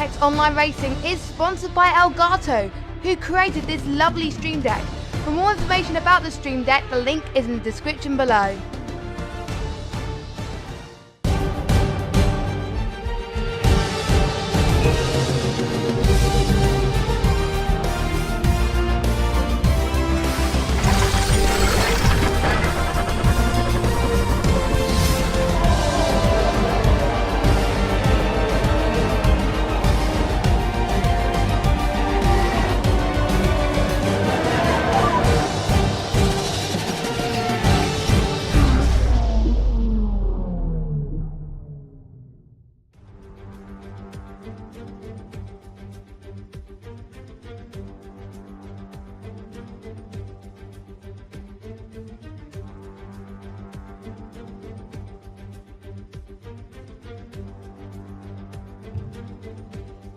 Apex Online Racing is sponsored by Elgato, who created this lovely Stream Deck. For more information about the Stream Deck, the link is in the description below.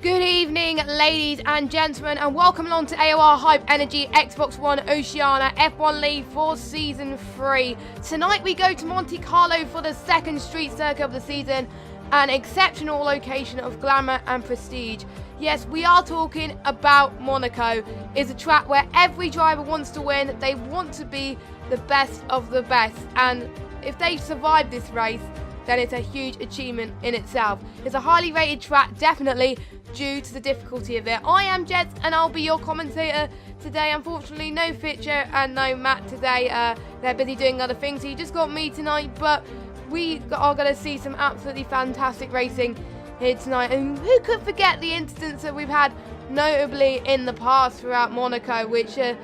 Good evening, ladies and gentlemen, and welcome along to AOR Hype Energy Xbox One Oceania F1 League for Season 3. Tonight we go to Monte Carlo for the second street circuit of the season, an exceptional location of glamour and prestige. Yes, we are talking about Monaco. It's a track where every driver wants to win. They want to be the best of the best, and if they survive this race, then it's a huge achievement in itself. It's a highly rated track, definitely, due to the difficulty of it. I am Jets, and I'll be your commentator today. Unfortunately, no Fitcher and no Matt today. They're busy doing other things. So you just got me tonight, but we are going to see some absolutely fantastic racing here tonight. And who could forget the incidents that we've had, notably in the past throughout Monaco, which it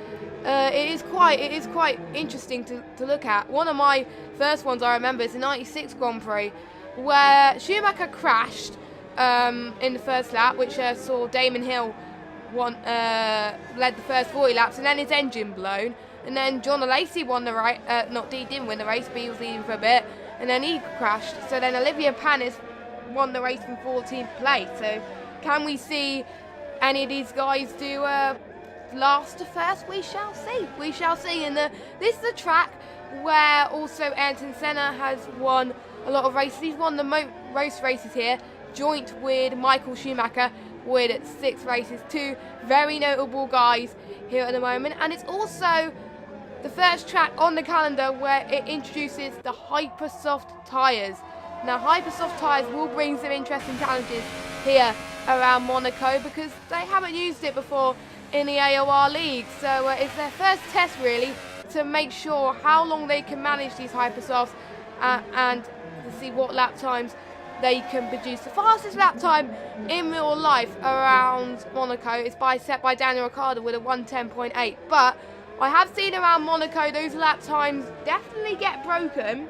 is quite interesting to look at. One of my first ones I remember is the '96 Grand Prix, where Schumacher crashed in the first lap, which saw Damon Hill led the first 40 laps, and then his engine blown. And then John Lacey won the race. Didn't win the race, but he was leading for a bit, and then he crashed. So then Olivia Panis won the race from 14th place. So can we see any of these guys do last to first? We shall see. We shall see. And this is a track where also Ayrton Senna has won a lot of races. He's won the most races here, joint with Michael Schumacher with 6 races. Two very notable guys here at the moment. And it's also the first track on the calendar where it introduces the Hypersoft tyres. Now, Hypersoft tyres will bring some interesting challenges here around Monaco because they haven't used it before in the AOR League. So it's their first test, really, to make sure how long they can manage these Hypersofts and to see what lap times they can produce. The fastest lap time in real life around Monaco is set by Daniel Ricciardo with a 1:10.8. But I have seen around Monaco those lap times definitely get broken.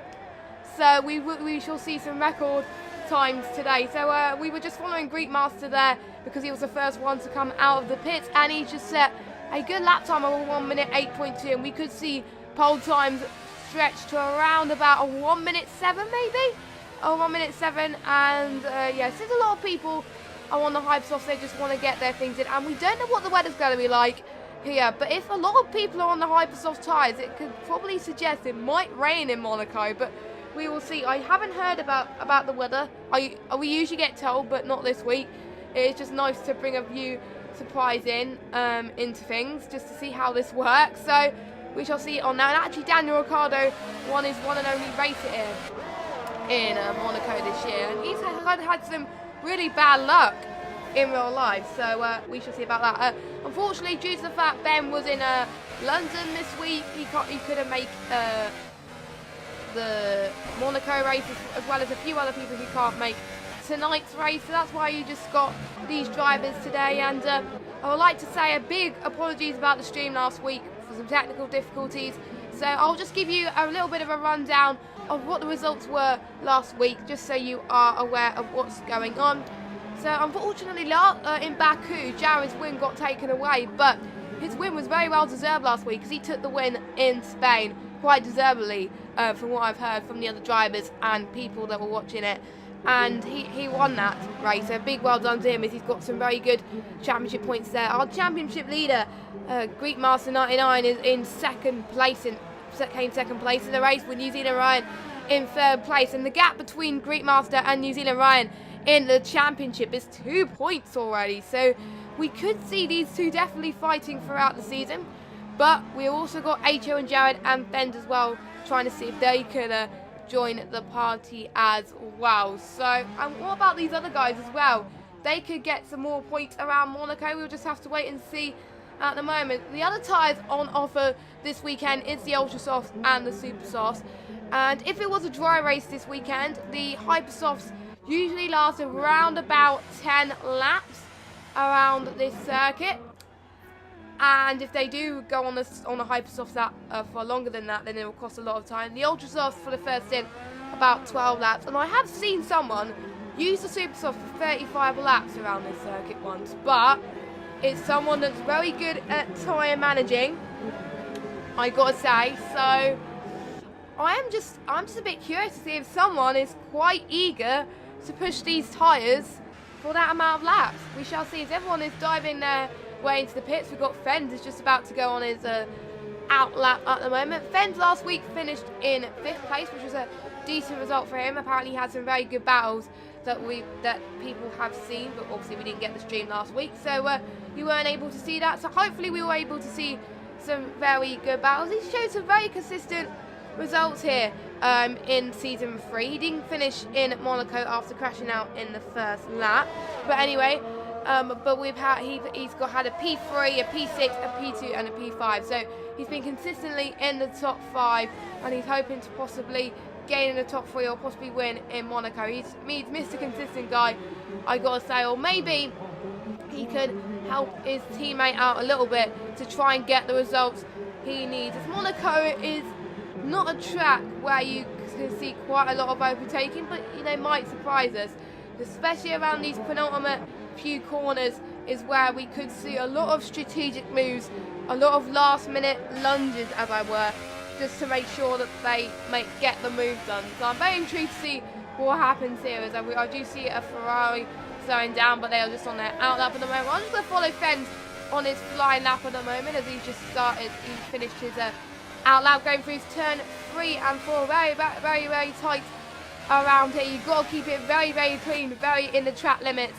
So we shall see some record times today. So we were just following Greek Master there because he was the first one to come out of the pits, and he just set a good lap time of a 1:08.2, and we could see pole times stretched to around about a 1:07 maybe? Oh, 1:07, and yes, there's a lot of people are on the Hypersofts. They just want to get their things in, and we don't know what the weather's going to be like here, but if a lot of people are on the Hypersoft tyres, it could probably suggest it might rain in Monaco, but we will see. I haven't heard about the weather. We usually get told, but not this week. It's just nice to bring a few surprise into things, just to see how this works. So we shall see on that. And actually, Daniel Ricciardo won his one and only race here in Monaco this year, and he's had some really bad luck in real life. So we shall see about that. Unfortunately, due to the fact Ben was in London this week, he couldn't make the Monaco race, as well as a few other people who can't make tonight's race. So that's why you just got these drivers today. And I would like to say a big apologies about the stream last week for some technical difficulties. So I'll just give you a little bit of a rundown of what the results were last week, just so you are aware of what's going on. So unfortunately, in Baku, Jared's win got taken away, but his win was very well deserved last week because he took the win in Spain quite deservedly, from what I've heard from the other drivers and people that were watching it. And he won that race. So big well done to him, as he's got some very good championship points there. Our championship leader, Greek Master 99, is in second place. Came second place in the race with New Zealand Ryan in third place. And the gap between Greek Master and New Zealand Ryan in the championship. It's 2 points already, so we could see these two definitely fighting throughout the season. But we also got HO and Jared and Fend as well, trying to see if they could join the party as well. So, and what about these other guys as well? They could get some more points around Monaco. We'll just have to wait and see at the moment. The other tyres on offer this weekend is the Ultra Softs and the Super Softs. And if it was a dry race this weekend, the Hyper Softs usually last around about 10 laps around this circuit. And if they do go on a Hyper Softs for longer than that, then it will cost a lot of time. The Ultra Softs for the first stint, about 12 laps. And I have seen someone use the Super Soft for 35 laps around this circuit once. But it's someone that's very good at tyre managing, I gotta say. So I'm just a bit curious to see if someone is quite eager to push these tyres for that amount of laps. We shall see as everyone is diving their way into the pits. We've got Fend is just about to go on his out lap at the moment. Fend last week finished in 5th place, which was a decent result for him. Apparently he had some very good battles that people have seen, but obviously we didn't get the stream last week, so you weren't able to see that. So hopefully we were able to see some very good battles. He showed some very consistent results here in season 3. He didn't finish in Monaco after crashing out in the first lap, but anyway, but he's had a P3, a P6, a P2 and a P5, so he's been consistently in the top 5, and he's hoping to possibly gain in the top 3 or possibly win in Monaco. He's Mr. Consistent guy, I gotta say, or maybe he could help his teammate out a little bit to try and get the results he needs. As Monaco is not a track where you can see quite a lot of overtaking, but they might surprise us, especially around these penultimate few corners is where we could see a lot of strategic moves, a lot of last minute lunges as I were, just to make sure that they get the move done. So I'm very intrigued to see what happens here, as I do see a Ferrari slowing down, but they are just on their out lap at the moment. I'm just going to follow Fend on his flying lap at the moment, as he's just started, he finished his out lap, going through his turn 3 and 4, very tight around here. You've got to keep it very clean, very in the track limits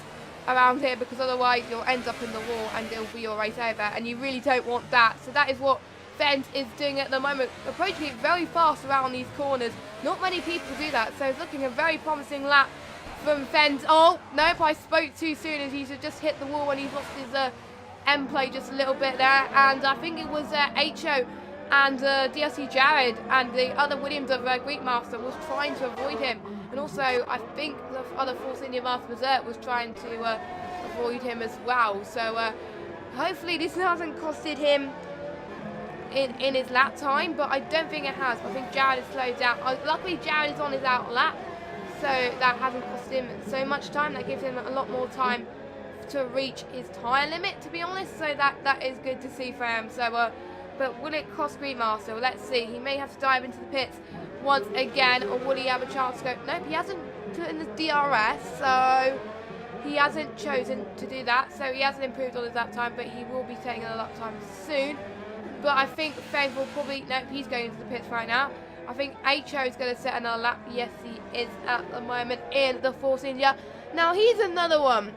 around here, because otherwise you'll end up in the wall and it'll be your race over, and you really don't want that. So that is what Fend is doing at the moment, approaching it very fast around these corners. Not many people do that, so it's looking a very promising lap from Fend. Oh, nope, I spoke too soon, as he's just hit the wall and he's lost his end play just a little bit there. And I think it was HO and DRC Jared and the other Williams of Greekmaster was trying to avoid him. And also, I think the other Force India Master Berserk was trying to avoid him as well. So hopefully this hasn't costed him in his lap time, but I don't think it has. I think Jared has slowed down. Luckily Jared is on his out lap, so that hasn't cost him so much time. That gives him a lot more time to reach his tyre limit, to be honest, so that is good to see for him. So but will it cost Greekmaster? Well, let's see. He may have to dive into the pits once again, or will he have a chance to go? Nope, he hasn't put in the DRS, so he hasn't chosen to do that, so he hasn't improved on his lap time, but he will be taking a lap time soon. But I think Fave will probably, nope, he's going into the pits right now. I think HO is going to set another lap. Yes, he is at the moment in the Force India. Now, he's another one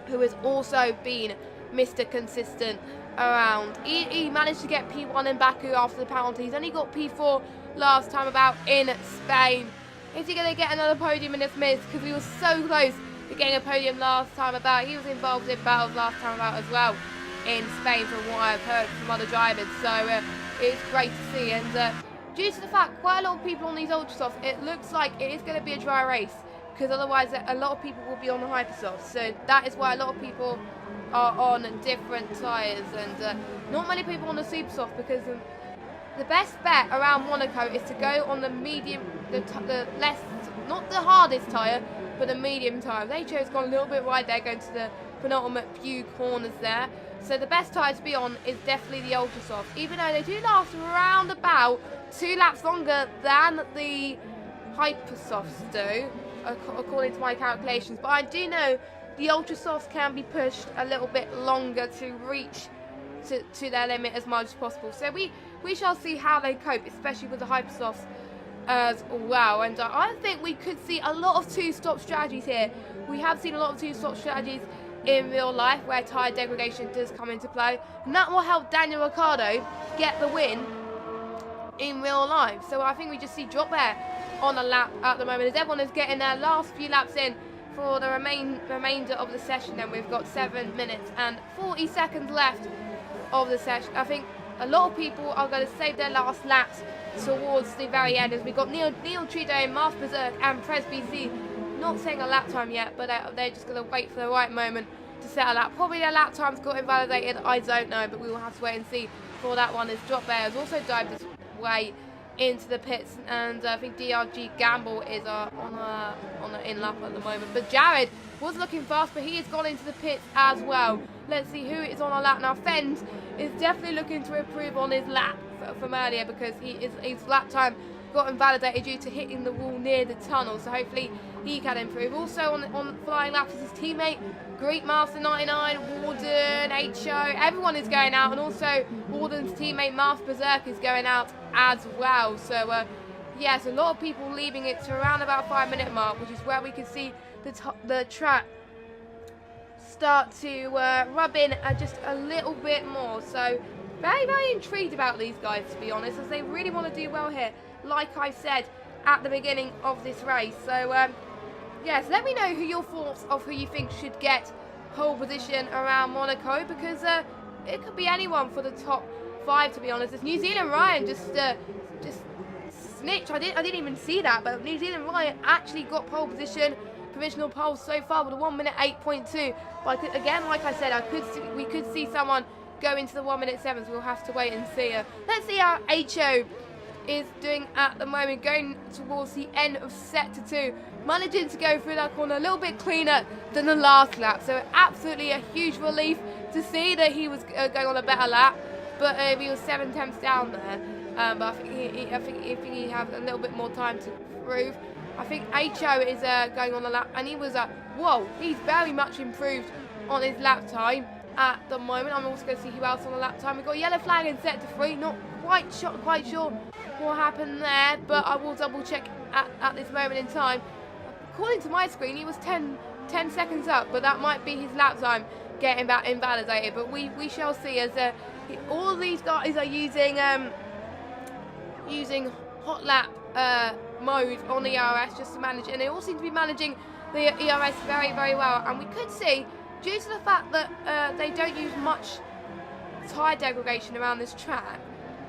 who has also been Mr. Consistent around. He managed to get P1 in Baku after the penalties, and he got P4 last time about in Spain. Is he going to get another podium in this miss? Because he was so close to getting a podium last time about. He was involved in battles last time about as well in Spain, from what I've heard from other drivers. So it's great to see. And due to the fact quite a lot of people on these Ultra Softs, it looks like it is going to be a dry race, because otherwise a lot of people will be on the Hyper Softs. So that is why a lot of people are on different tyres, and not many people on the Super Soft, because the best bet around Monaco is to go on the medium, the less, not the hardest tyre, but the medium tyre. HO's gone a little bit wide there, going to the penultimate few corners there. So the best tyre to be on is definitely the Ultra Soft, even though they do last around about 2 laps longer than the Hyper Softs do, according to my calculations. But I do know the Ultra Softs can be pushed a little bit longer to reach to their limit as much as possible. So we shall see how they cope, especially with the Hyper Softs as well. And I think we could see a lot of two-stop strategies here. We have seen a lot of two-stop strategies in real life where tyre degradation does come into play, and that will help Daniel Ricciardo get the win in real life. So I think we just see drop there on a lap at the moment as everyone is getting their last few laps in for the remainder of the session. Then we've got 7 minutes and 40 seconds left of the session. I think a lot of people are going to save their last laps towards the very end, as we've got Neil Trudeau, Marth Berserk and Prez BC not saying a lap time yet, but they're just going to wait for the right moment to set a lap. Probably their lap time's got invalidated, I don't know, but we will have to wait and see for that one. As Drop Bear has also dived his way into the pits, and I think DRG Gamble is on an in lap at the moment. But Jared was looking fast, but he has gone into the pits as well. Let's see who is on a lap now. Fens is definitely looking to improve on his lap from earlier, because his lap time got invalidated due to hitting the wall near the tunnel, so hopefully he can improve. Also on flying laps is his teammate Greek Master 99, Warden, HO, everyone is going out, and also Warden's teammate Marth Berserk is going out as well. So yes, a lot of people leaving it to around about 5 minute mark, which is where we can see the track start to rub in just a little bit more. So very, very intrigued about these guys, to be honest, as they really want to do well here, like I said at the beginning of this race. So yes, let me know who your thoughts of who you think should get pole position around Monaco, because it could be anyone for the top 5, to be honest. As New Zealand Ryan just snitched. I didn't even see that, but New Zealand Ryan actually got pole position, provisional pole so far with a 1 minute 8.2. But again, like I said, we could see someone go into the 1 minute 7s. We'll have to wait and see. Let's see how HO is doing at the moment, going towards the end of sector 2, managing to go through that corner a little bit cleaner than the last lap. So absolutely a huge relief to see that he was going on a better lap, but he was 7 tenths down there. But I think he has a little bit more time to prove. I think HO is going on a lap, and he was whoa, he's very much improved on his lap time at the moment. I'm also going to see who else on the lap time. We've got a yellow flag in sector 3. Not quite sure what happened there, but I will double check at this moment in time. According to my screen, he was 10 seconds up, but that might be his lap time getting that invalidated. But we shall see, as all of these guys are using hot lap mode on the ERS just to manage, and they all seem to be managing the ERS very, very well. And we could see, due to the fact that they don't use much tyre degradation around this track,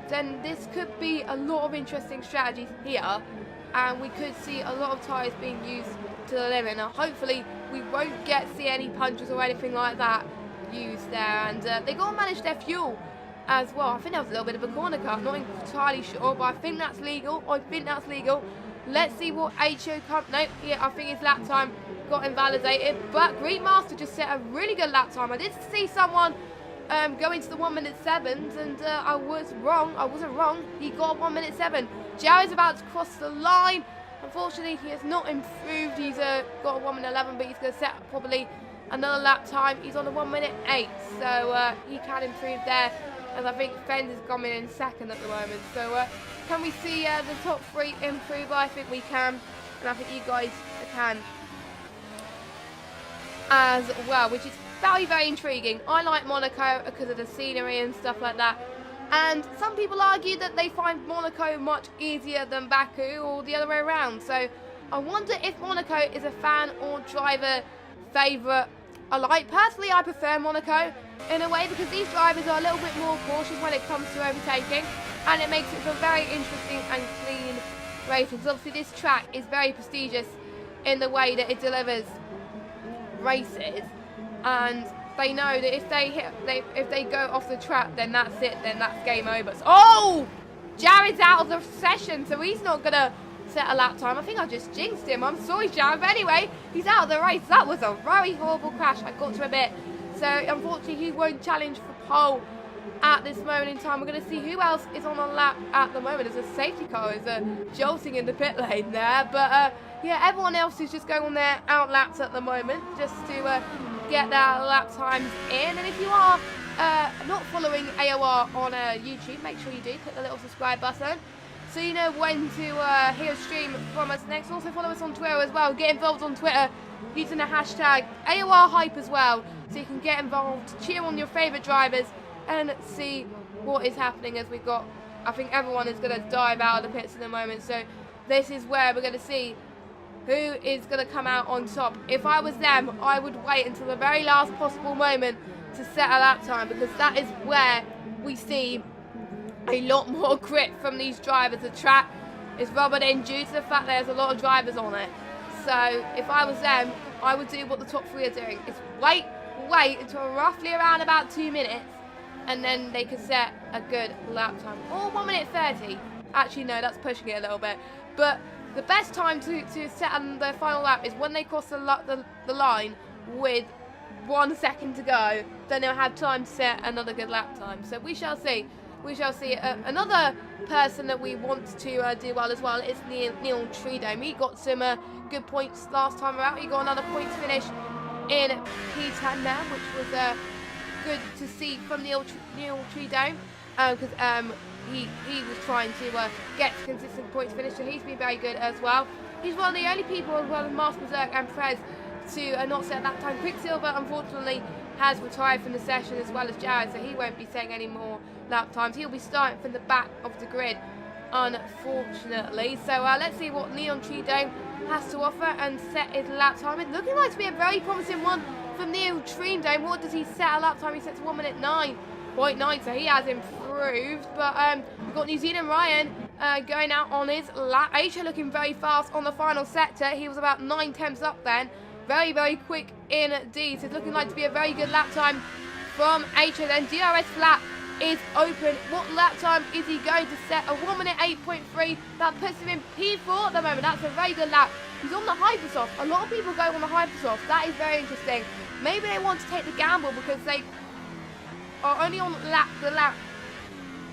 then this could be a lot of interesting strategies here, and we could see a lot of tyres being used to the limit. Now hopefully we won't see any punches or anything like that used there, and they got to manage their fuel as well. I think that was a little bit of a corner cut, not entirely sure, but I think that's legal. Let's see what HO comes. Nope, yeah, I think his lap time got invalidated, but Greek Master just set a really good lap time. I did see someone go into the 1 minute 7s, and I wasn't wrong. He got a 1 minute 7. Jared's about to cross the line. Unfortunately, he has not improved. He's got a 1 minute 11, but he's going to set probably another lap time. He's on a 1 minute 8, so he can improve there, as I think Fens is coming in second at the moment. So can we see the top 3 improve? I think we can, and I think you guys can as well, which is very, very intriguing. I like Monaco because of the scenery and stuff like that, and some people argue that they find Monaco much easier than Baku, or the other way around. So I wonder if Monaco is a fan or driver favourite alike. Personally, I prefer Monaco in a way, because these drivers are a little bit more cautious when it comes to overtaking, and it makes it a very interesting and clean race. Obviously this track is very prestigious in the way that it delivers races, and they know that if they go off the track, then that's it, then that's game over. So, oh, Jared's out of the session, so he's not gonna set a lap time. I think I just jinxed him. I'm sorry, Jared, but anyway, he's out of the race. That was a very horrible crash, I got to admit. So unfortunately he won't challenge for pole at this moment in time. We're going to see who else is on a lap at the moment, as a safety car is jolting in the pit lane there. But yeah, everyone else is just going on their out laps at the moment, just to get their lap times in. And if you are not following AOR on YouTube, make sure you do. Click the little subscribe button so you know when to hear a stream from us next. Also follow us on Twitter as well. Get involved on Twitter using the hashtag AOR Hype as well, so you can get involved, cheer on your favourite drivers, and see what is happening as we got. I think everyone is going to dive out of the pits in a moment, so this is where we're going to see who is going to come out on top. If I was them, I would wait until the very last possible moment to set a lap time, because that is where we see a lot more grip from these drivers. The track is rubbered in due to the fact there's a lot of drivers on it. So if I was them, I would do what the top three are doing. Is wait until roughly around about 2 minutes, and then they can set a good lap time. Or 1 minute 30. Actually, no, that's pushing it a little bit. But the best time to set on the final lap is when they cross the line with 1 second to go. Then they'll have time to set another good lap time. So we shall see. We shall see. Another person that we want to do well as well is Neil Treedome. He got some good points last time around. He got another points finish in P10 now, which was good to see from Neil Treedome, because he was trying to get consistent points finish, so he's been very good as well. He's one of the only people, as well as Master Berserk and Prez, to not set that time. Quicksilver, unfortunately, has retired from the session, as well as Jared, so he won't be setting any more lap times. He'll be starting from the back of the grid, unfortunately. So let's see what Neil Treedome has to offer and set his lap time. It's looking like to be a very promising one from Neil Treedome. What does he set a lap time? He sets 1 minute 9.9, so he has improved. But we've got New Zealand Ryan going out on his lap. Asia looking very fast on the final sector. He was about 9 tenths up then. Very, very quick indeed. So it's looking like to be a very good lap time from Asia. Then DRS flat is open. What lap time is he going to set? A 1 minute 8.3. That puts him in P4 at the moment. That's a very good lap. He's on the Hypersoft. A lot of people go on the Hypersoft. That is very interesting. Maybe they want to take the gamble because they are only on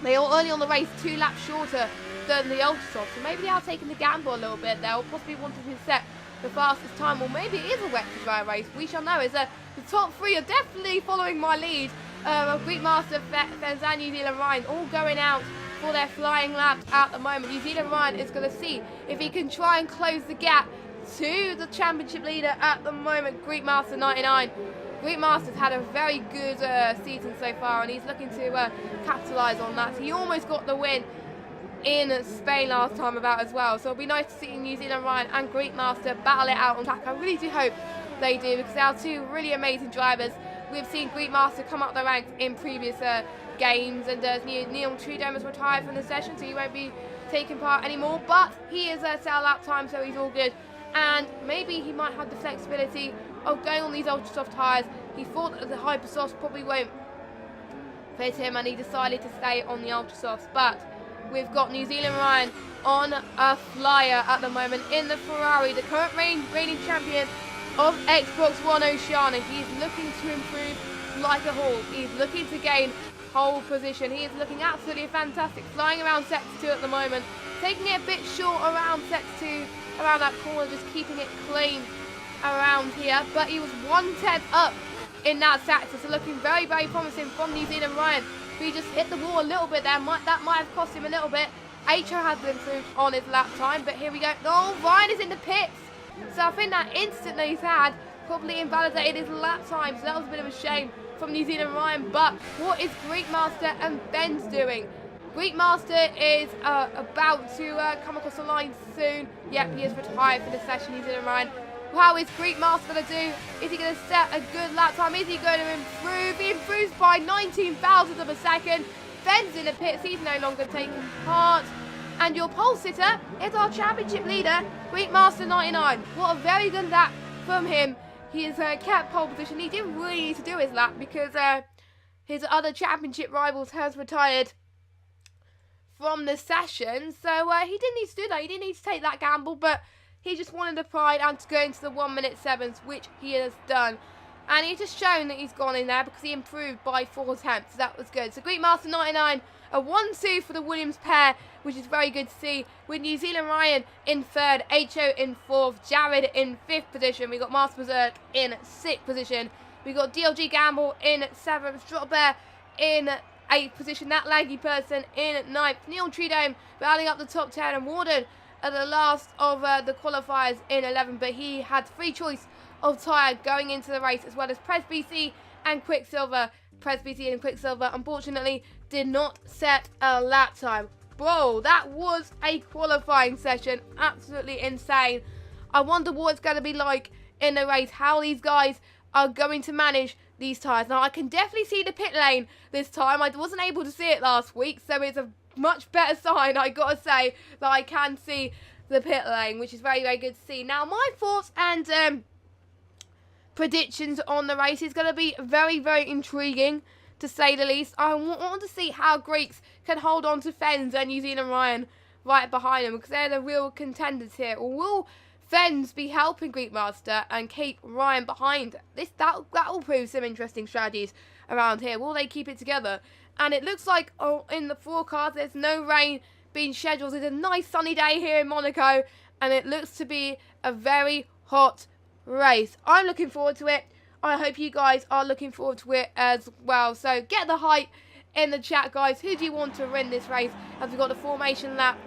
they are only on the race 2 laps shorter than the Ultrasoft. So maybe they are taking the gamble a little bit. They'll possibly want to set the fastest time, or maybe it is a wet to dry race. We shall know. As the top 3 are definitely following my lead. Greek Master, Fens and New Zealand Ryan all going out for their flying laps at the moment. New Zealand Ryan is going to see if he can try and close the gap to the championship leader at the moment, Greek Master 99. Greek Master's had a very good season so far, and he's looking to capitalise on that. He almost got the win in Spain last time about as well, so it'll be nice to see New Zealand Ryan and Greek Master battle it out on track. I really do hope they do, because they are 2 really amazing drivers. We've seen Greek Master come up the ranks in previous games, and Neil Treedome has retired from the session, so he won't be taking part anymore, but he is set a lap time, so he's all good. And maybe he might have the flexibility of going on these Ultrasoft tyres. He thought that the Hypersofts probably won't fit him, and he decided to stay on the Ultrasofts. But we've got New Zealand Ryan on a flyer at the moment in the Ferrari, the current reigning champion of Xbox One Oceania. He's looking to improve like a hawk. He's looking to gain pole position. He is looking absolutely fantastic, flying around sector 2 at the moment, taking it a bit short around sector 2, around that corner, just keeping it clean around here. But he was 1/10 up in that sector, so looking very, very promising from New Zealand Ryan. He just hit the wall a little bit there. That might have cost him a little bit. HO has improved on his lap time, but here we go. Oh, Ryan is in the pits. So I think that instantly had probably invalidated his lap time, so that was a bit of a shame from New Zealand Ryan. But what is Greek Master and Ben's doing? Greek Master is about to come across the line soon. Yep, he is retired for the session, New Zealand Ryan. How is Greek Master going to do? Is he going to set a good lap time? Is he going to improve? He improves by 19 thousandths of a second. Ben's in the pits. He's no longer taking part. And your pole sitter is our championship leader, Greek Master 99. What a very good lap from him. He has kept pole position. He didn't really need to do his lap because his other championship rivals has retired from the session. So he didn't need to do that. He didn't need to take that gamble, but he just wanted the pride and to go into the 1 minute 7s, which he has done. And he's just shown that he's gone in there because he improved by 4 attempts. So that was good. So Greek Master 99, a 1-2 for the Williams pair, which is very good to see. With New Zealand Ryan in 3rd, HO in 4th, Jared in 5th position. We got Master Berserk in 6th position. We got DLG Gamble in 7th, Drop Bear in 8th position. That laggy person in 9th. Neil Treedome rounding up the top 10, and Warden at the last of the qualifiers in 11th, but he had free choice of tyre going into the race, as well as Pres BC and Quicksilver. Pres BC and Quicksilver unfortunately did not set a lap time. Bro, that was a qualifying session. Absolutely insane. I wonder what it's going to be like in the race, how these guys are going to manage these tyres. Now, I can definitely see the pit lane this time. I wasn't able to see it last week, so it's a much better sign, I gotta say, that I can see the pit lane, which is very, very good to see. Now, my thoughts and predictions on the race is going to be very, very intriguing, to say the least. I want to see how Greeks can hold on to Fens and New Zealand Ryan right behind them, because they're the real contenders here. Or will Fens be helping Greek Master and keep Ryan behind? That will prove some interesting strategies around here. Will they keep it together? And it looks like in the forecast there's no rain being scheduled. It's a nice sunny day here in Monaco, and it looks to be a very hot race. I'm looking forward to it. I hope you guys are looking forward to it as well. So get the hype in the chat, guys. Who do you want to win this race? As we've got the formation lap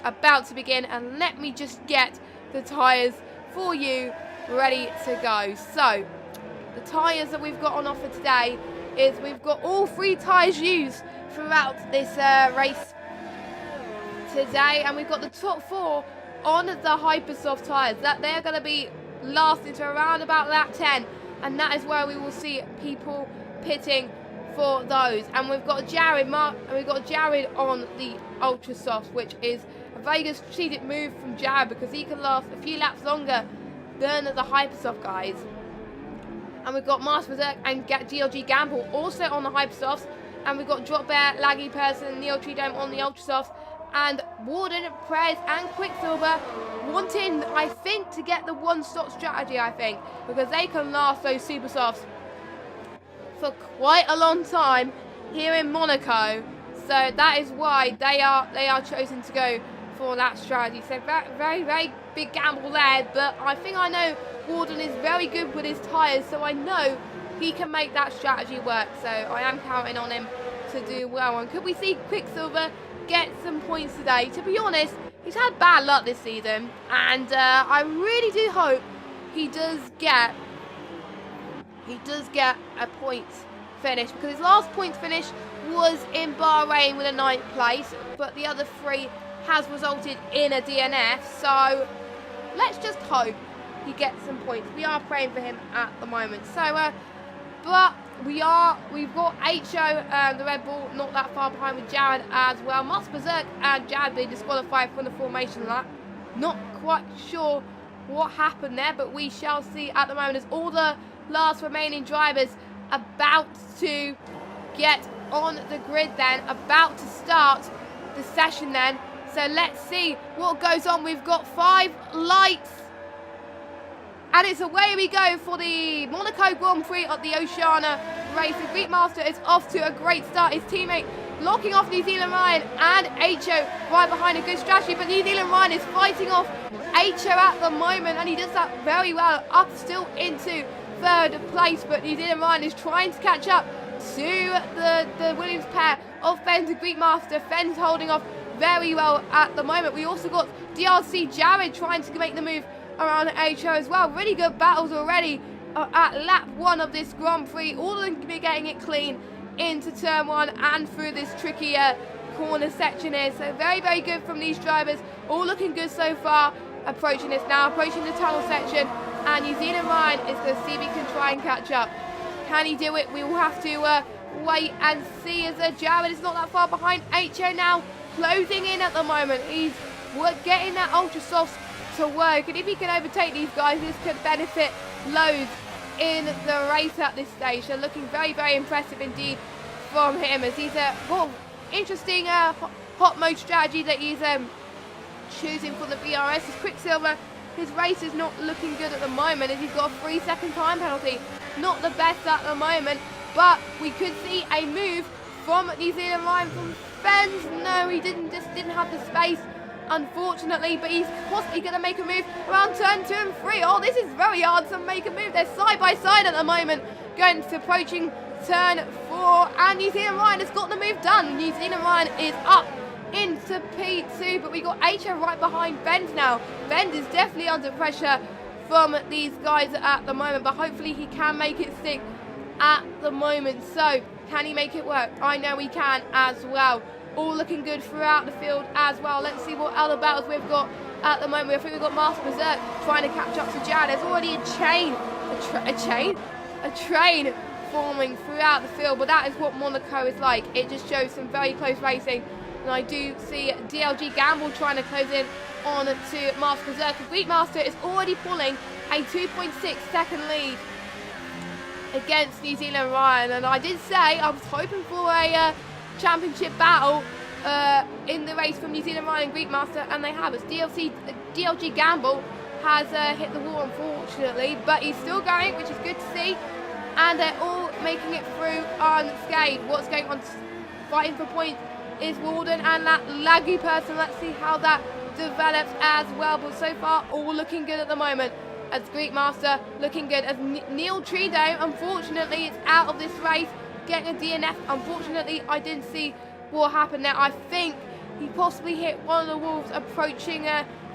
about to begin, and let me just get the tyres for you ready to go. So the tyres that we've got on offer today is we've got all 3 tyres used throughout this race today, and we've got the top 4 on the Hypersoft tyres. That they're going to be lasting to around about lap 10, and that is where we will see people pitting for those. And we've got Jared on the Ultra Soft, which is a very good strategic move from Jared, because he can last a few laps longer than the Hypersoft guys. And we've got Master Berserk and GLG Gamble also on the Hypersofts. And we've got Drop Bear, Laggy Person, Neo Treedome on the Ultrasofts. And Warden, Prez and Quicksilver wanting, I think, to get the one-stop strategy, I think. Because they can last those Super Softs for quite a long time here in Monaco. So that is why they are chosen to go for that strategy. So very, very big gamble there. But I think I know Warden is very good with his tyres, so I know he can make that strategy work. So I am counting on him to do well. And could we see Quicksilver get some points today? To be honest, he's had bad luck this season, and I really do hope he does get a points finish, because his last points finish was in Bahrain with a 9th place, but the other 3 has resulted in a DNF. So let's just hope he gets some points. We are praying for him at the moment. So but we've got HO, the Red Bull, not that far behind with Jared as well. Master Berserk and Jared being disqualified from the formation lap. Not quite sure what happened there, but we shall see at the moment, as all the last remaining drivers about to get on the grid then, about to start the session then. So let's see what goes on. We've got 5 lights, and it's away we go for the Monaco Grand Prix at the Oceania race. The Greek Master is off to a great start. His teammate locking off New Zealand Ryan and HO right behind, a good strategy, but New Zealand Ryan is fighting off HO at the moment, and he does that very well, up still into 3rd place, but New Zealand Ryan is trying to catch up to the Williams pair of Fens and Greek Master. Fens holding off very well at the moment. We also got DRC Jared trying to make the move around HO as well. Really good battles already at lap 1 of this Grand Prix. All of them getting it clean into turn 1 and through this tricky corner section here. So very, very good from these drivers. All looking good so far. Approaching the tunnel section, and New Zealand Ryan is going to see if he can try and catch up. Can he do it? We will have to wait and see, as Jared is not that far behind. HO now closing in at the moment. He's getting that Ultra Softs to work, and if he can overtake these guys, this could benefit loads in the race at this stage. So looking very, very impressive indeed from him, as he's interesting hot mode strategy that he's choosing for the VRS. As Quicksilver, his race is not looking good at the moment, as he's got a 3-second time penalty. Not the best at the moment, but we could see a move from New Zealand Ryan from Fens. No, he didn't have the space, unfortunately, but he's possibly going to make a move around turn 2 and 3. Oh, this is very hard to make a move. They're side by side at the moment, approaching turn 4, and New Zealand Ryan has got the move done. New Zealand Ryan is up into P2, but we got HO right behind Benz now. Benz is definitely under pressure from these guys at the moment, but hopefully he can make it stick at the moment. So can he make it work? I know he can as well. All looking good throughout the field as well. Let's see what other battles we've got at the moment. I think we've got Master Berserk trying to catch up to Jared. There's already a train forming throughout the field, but that is what Monaco is like. It just shows some very close racing, and I do see DLG Gamble trying to close in on to Master Berserk. Greekmaster is already pulling a 2.6 second lead against New Zealand Ryan, and I did say I was hoping for a championship battle in the race from New Zealand Ryan and Greekmaster, and they have. It's DLG Gamble has hit the wall, unfortunately, but he's still going, which is good to see, and they're all making it through unscathed. What's going on? Fighting for points is Walden and that laggy person. Let's see how that develops as well, but so far all looking good at the moment. As Greekmaster looking good, as Neil Trudeau, unfortunately, it's out of this race, getting a DNF. Unfortunately, I didn't see what happened there. I think he possibly hit one of the wolves approaching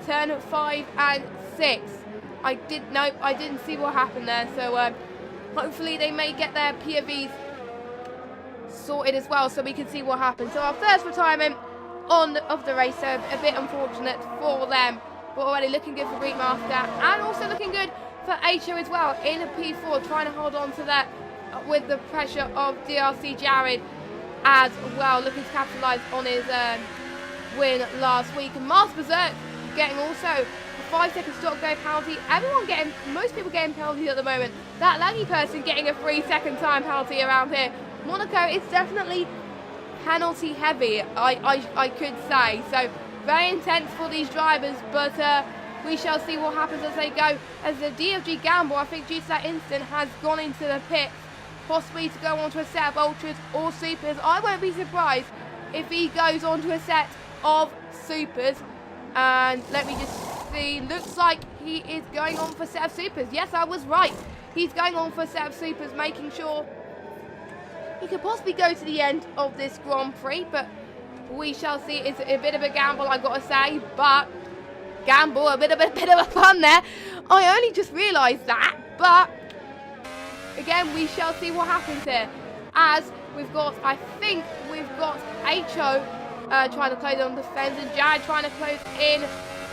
turn 5 and 6. I didn't see what happened there. So hopefully they may get their POVs sorted as well, so we can see what happens. So our first retirement of the race, so a bit unfortunate for them, but already looking good for Greekmaster, and also looking good for HO as well in a P4, trying to hold on to that with the pressure of DRC Jared as well, looking to capitalise on his win last week. And Master Berserk getting also a 5-second stop go penalty. Most people getting penalties at the moment. That laggy person getting a 3-second time penalty around here. Monaco is definitely penalty heavy, I could say. So very intense for these drivers, but we shall see what happens as they go. As the DFG Gamble, I think due to that incident, has gone into the pit, possibly to go onto a set of Ultras or Supers. I won't be surprised if he goes onto a set of Supers. And let me just see, looks like he is going on for a set of Supers. Yes, I was right. He's going on for a set of Supers, making sure he could possibly go to the end of this Grand Prix, but we shall see. It's a bit of a gamble, I've got to say, but gamble, a bit of a fun there. I only just realised that, but again, we shall see what happens here. As we've got, I think we've got HO trying to close on the fence, and Jared trying to close in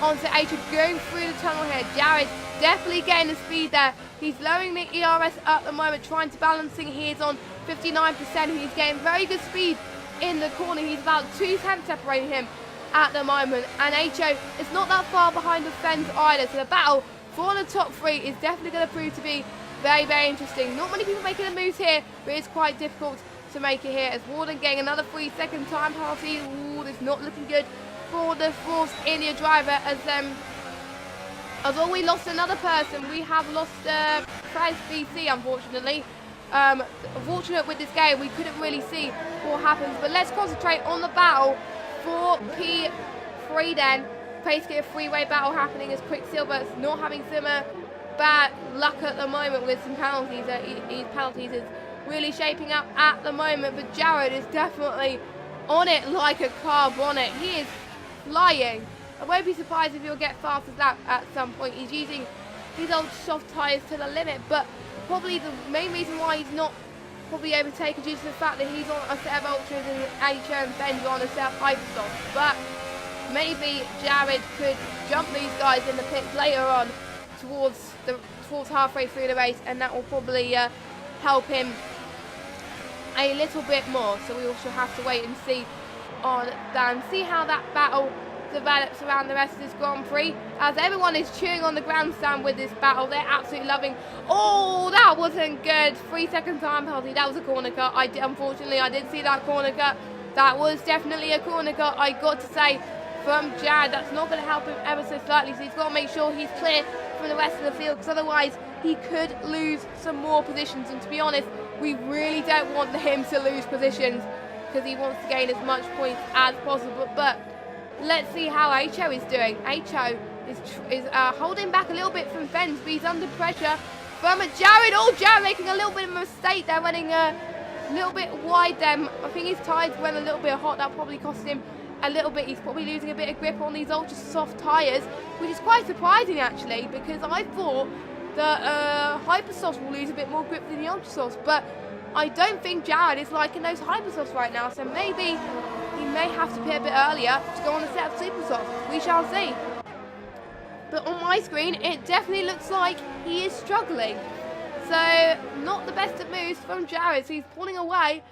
onto HO, going through the tunnel here. Jared definitely getting the speed there. He's lowering the ERS at the moment, trying to balancing. He is on 59%. He's getting very good speed in the corner. He's about 2 tenths separating him at the moment, and HO is not that far behind the fence either. So the battle for the top 3 is definitely going to prove to be very, very interesting. Not many people making the moves here, but it's quite difficult to make it here. As Warden getting another 3-second time penalty. Ooh, it's not looking good for the Force India driver. As well, we lost another person. We have lost Prez BC, unfortunately. Unfortunate with this game, we couldn't really see what happens. But let's concentrate on the battle for P3 then. Basically a three-way battle happening as Quicksilver is not having some bad luck at the moment with some penalties. His penalties is really shaping up at the moment, but Jared is definitely on it like a car bonnet. He is flying. I won't be surprised if he'll get fast as that at some point. He's using his old soft tyres to the limit, but probably the main reason why he's not probably overtaken due to the fact that he's on a set of Ultras and HO and Ben's on a set of Hypersofts. But maybe Jared could jump these guys in the pits later on towards halfway through the race, and that will probably help him a little bit more. So we also have to wait and see on Dan, see how that battle develops around the rest of this Grand Prix, as everyone is cheering on the grandstand with this battle. They're absolutely loving. Oh, that wasn't good. 3-second time penalty. That was a corner cut. Unfortunately, I did see that corner cut. That was definitely a corner cut, I got to say, from Jared. That's not going to help him ever so slightly, so he's got to make sure he's clear from the rest of the field, because otherwise he could lose some more positions. And to be honest, we really don't want him to lose positions, because he wants to gain as much points as possible. But let's see how HO is doing. HO is holding back a little bit from Fens, but he's under pressure from Jared. Oh, Jared making a little bit of a mistake there, running A little bit wide then. I think his tyres went a little bit hot. That probably cost him a little bit. He's probably losing a bit of grip on these ultra soft tyres, which is quite surprising actually, because I thought the Hypersofts will lose a bit more grip than the ultra softs, but I don't think Jared is liking those Hypersofts right now, so maybe he may have to pit a bit earlier to go on a set of super softs. We shall see. But on my screen, it definitely looks like he is struggling. So, not the best of moves from Jared, so he's pulling away.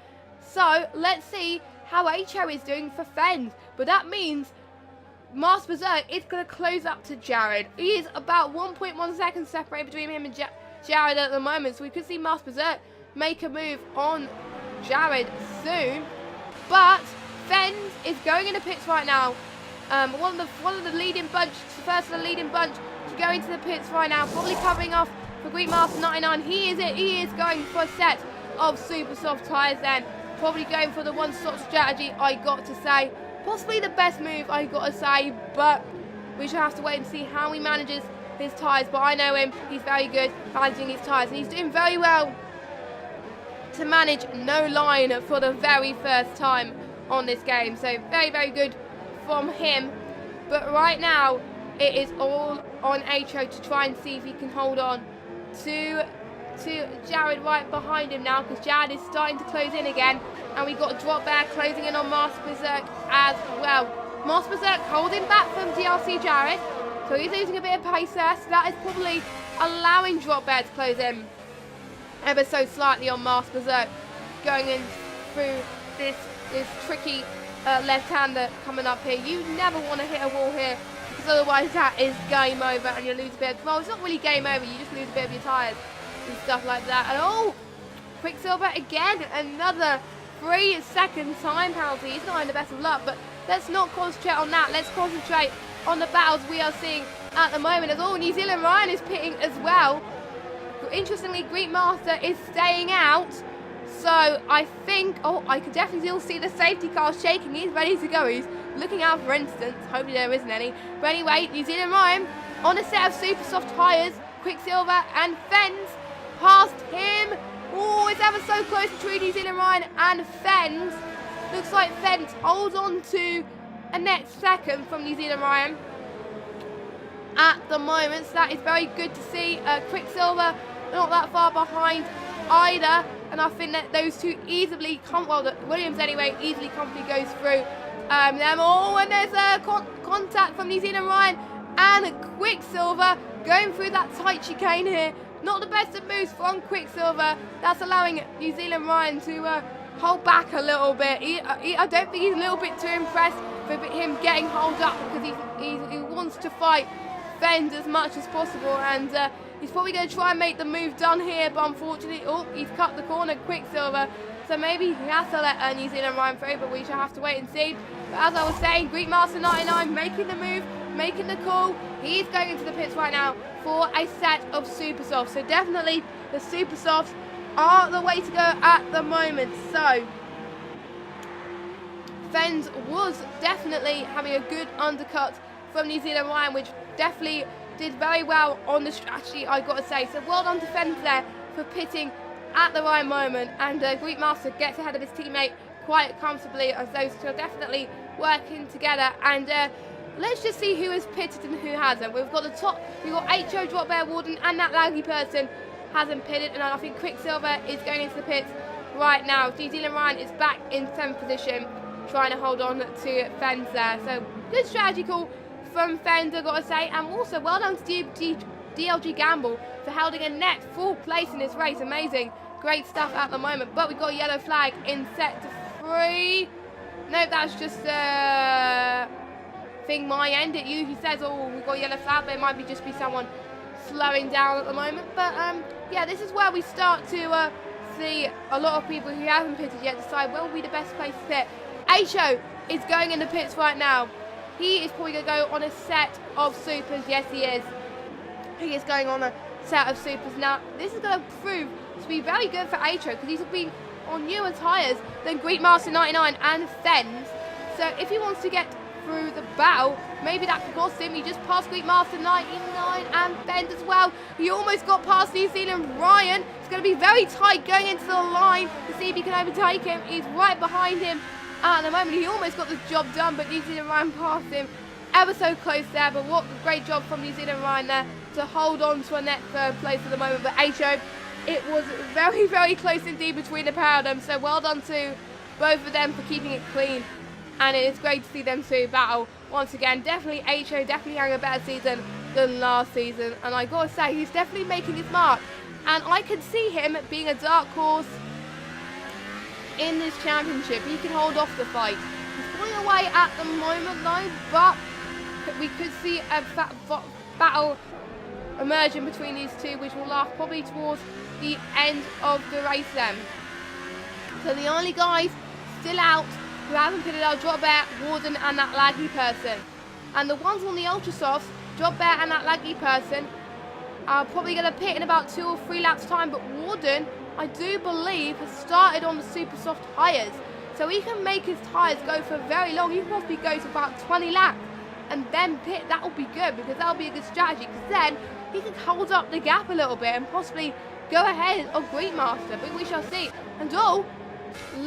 So, let's see how HO is doing for Fens. But that means Mars Berserk is going to close up to Jared. He is about 1.1 seconds separated between him and Jared at the moment. So we could see Mars Berserk make a move on Jared soon. But Fens is going into pits right now. One of the leading bunch, the first of the leading bunch to go into the pits right now. Probably covering off for Greekmaster 99. He is going for a set of super soft tyres then. Probably going for the one-stop strategy, I got to say. Possibly the best move, I got to say, but we shall have to wait and see how he manages his tyres. But I know him, he's very good managing his tyres, and he's doing very well to manage no line for the very first time on this game. So very, very good from him. But right now, it is all on HO to try and see if he can hold on to Jared right behind him now, because Jared is starting to close in again, and we've got a drop there closing in on Master Berserk as well. Master Berserk holding back from DLC Jared, so he's losing a bit of pace there, so that is probably allowing drop bear to close in ever so slightly on Master Berserk, going in through this tricky left-hander coming up here. You never want to hit a wall here, because otherwise that is game over and you lose a bit of, well, it's not really game over, you just lose a bit of your tyres and stuff like that. And oh, Quicksilver again, another 3-second time penalty. He's not in the best of luck, but let's not concentrate on that. Let's concentrate on the battles we are seeing at the moment. As all New Zealand Ryan is pitting as well. Interestingly, Greek Master is staying out. So I think, oh, I can definitely still see the safety car shaking. He's ready to go. He's looking out for instance. Hopefully there isn't any. But anyway, New Zealand Ryan on a set of super soft tyres. Quicksilver and Fens past him. Oh, it's ever so close between New Zealand Ryan and Fens. Looks like Fens holds on to a net second from New Zealand Ryan at the moment. So that is very good to see. Quicksilver not that far behind either. And I think that those two easily come, well, Williams anyway, easily comfortably goes through them all. And there's a contact from New Zealand Ryan and Quicksilver going through that tight chicane here. Not the best of moves from Quicksilver. That's allowing New Zealand Ryan to hold back a little bit. I don't think he's a little bit too impressed with him getting hold up, because he wants to fight Fens as much as possible, and he's probably going to try and make the move done here, but unfortunately, oh, he's cut the corner, Quicksilver, so maybe he has to let New Zealand Ryan through, but we shall have to wait and see. But as I was saying, Greekmaster 99 making the move, making the call. He's going into the pits right now for a set of super softs, so definitely the super softs are the way to go at the moment. So Fens was definitely having a good undercut from New Zealand Ryan, which definitely did very well on the strategy, I got to say. So well done to Fens there for pitting at the right moment, and Greekmaster gets ahead of his teammate quite comfortably, as those two are definitely working together. And let's just see who has pitted and who hasn't. We've got HO, Drop Bear Warden, and that laggy person hasn't pitted, and I think Quicksilver is going into the pits right now. New Zealand Ryan is back in 7th position, trying to hold on to Fens there. So good strategy call from Fens, I've got to say, and also well done to DLG Gamble for holding a net 4th place in this race. Amazing, great stuff at the moment. But we've got a yellow flag in set 3. No, that's just thing my end. It usually says, oh, we've got a yellow flag, but it might just be someone slowing down at the moment. But yeah, this is where we start to see a lot of people who haven't pitted yet decide where will be the best place to pit. HO is going in the pits right now. He is probably going to go on a set of supers. Yes, he is. He is going on a set of supers. Now, this is going to prove to be very good for HO, because he's been on newer tyres than Greekmaster 99 and Fens. So if he wants to get through the battle. Maybe that could cost him. He just passed Greekmaster 99 and Fend as well. He almost got past New Zealand Ryan. It's going to be very tight going into the line to see if he can overtake him. He's right behind him at the moment. He almost got this job done, but New Zealand Ryan passed him ever so close there. But what a great job from New Zealand Ryan there to hold on to a net third place at the moment. But HO, it was very, very close indeed between the pair of them. So well done to both of them for keeping it clean. And it is great to see them two battle once again. Definitely HO, definitely having a better season than last season. And I gotta say, he's definitely making his mark. And I can see him being a dark horse in this championship. He can hold off the fight. He's pulling away at the moment though, but we could see a battle emerging between these two, which will last probably towards the end of the race then. So the only guys still out who haven't pitted are Drop Bear, Warden and that laggy person. And the ones on the Ultra Softs, Drop Bear and that laggy person, are probably going to pit in about 2 or 3 laps time. But Warden, I do believe, has started on the super soft tyres. So he can make his tyres go for very long. He can possibly go to about 20 laps and then pit. That will be good, because that will be a good strategy. Because then he can hold up the gap a little bit and possibly go ahead of Greekmaster. But we shall see. And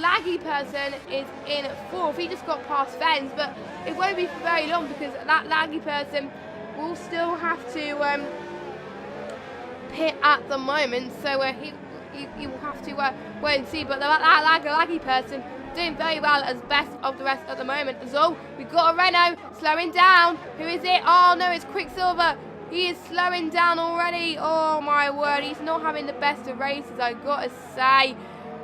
laggy person is in 4th. He just got past Fens, but it won't be for very long, because that laggy person will still have to pit at the moment. So he will have to wait and see. But that laggy person doing very well as best of the rest at the moment. So we've got a Renault slowing down. Who is it? Oh no, it's Quicksilver. He is slowing down already. Oh my word, he's not having the best of races, I gotta say.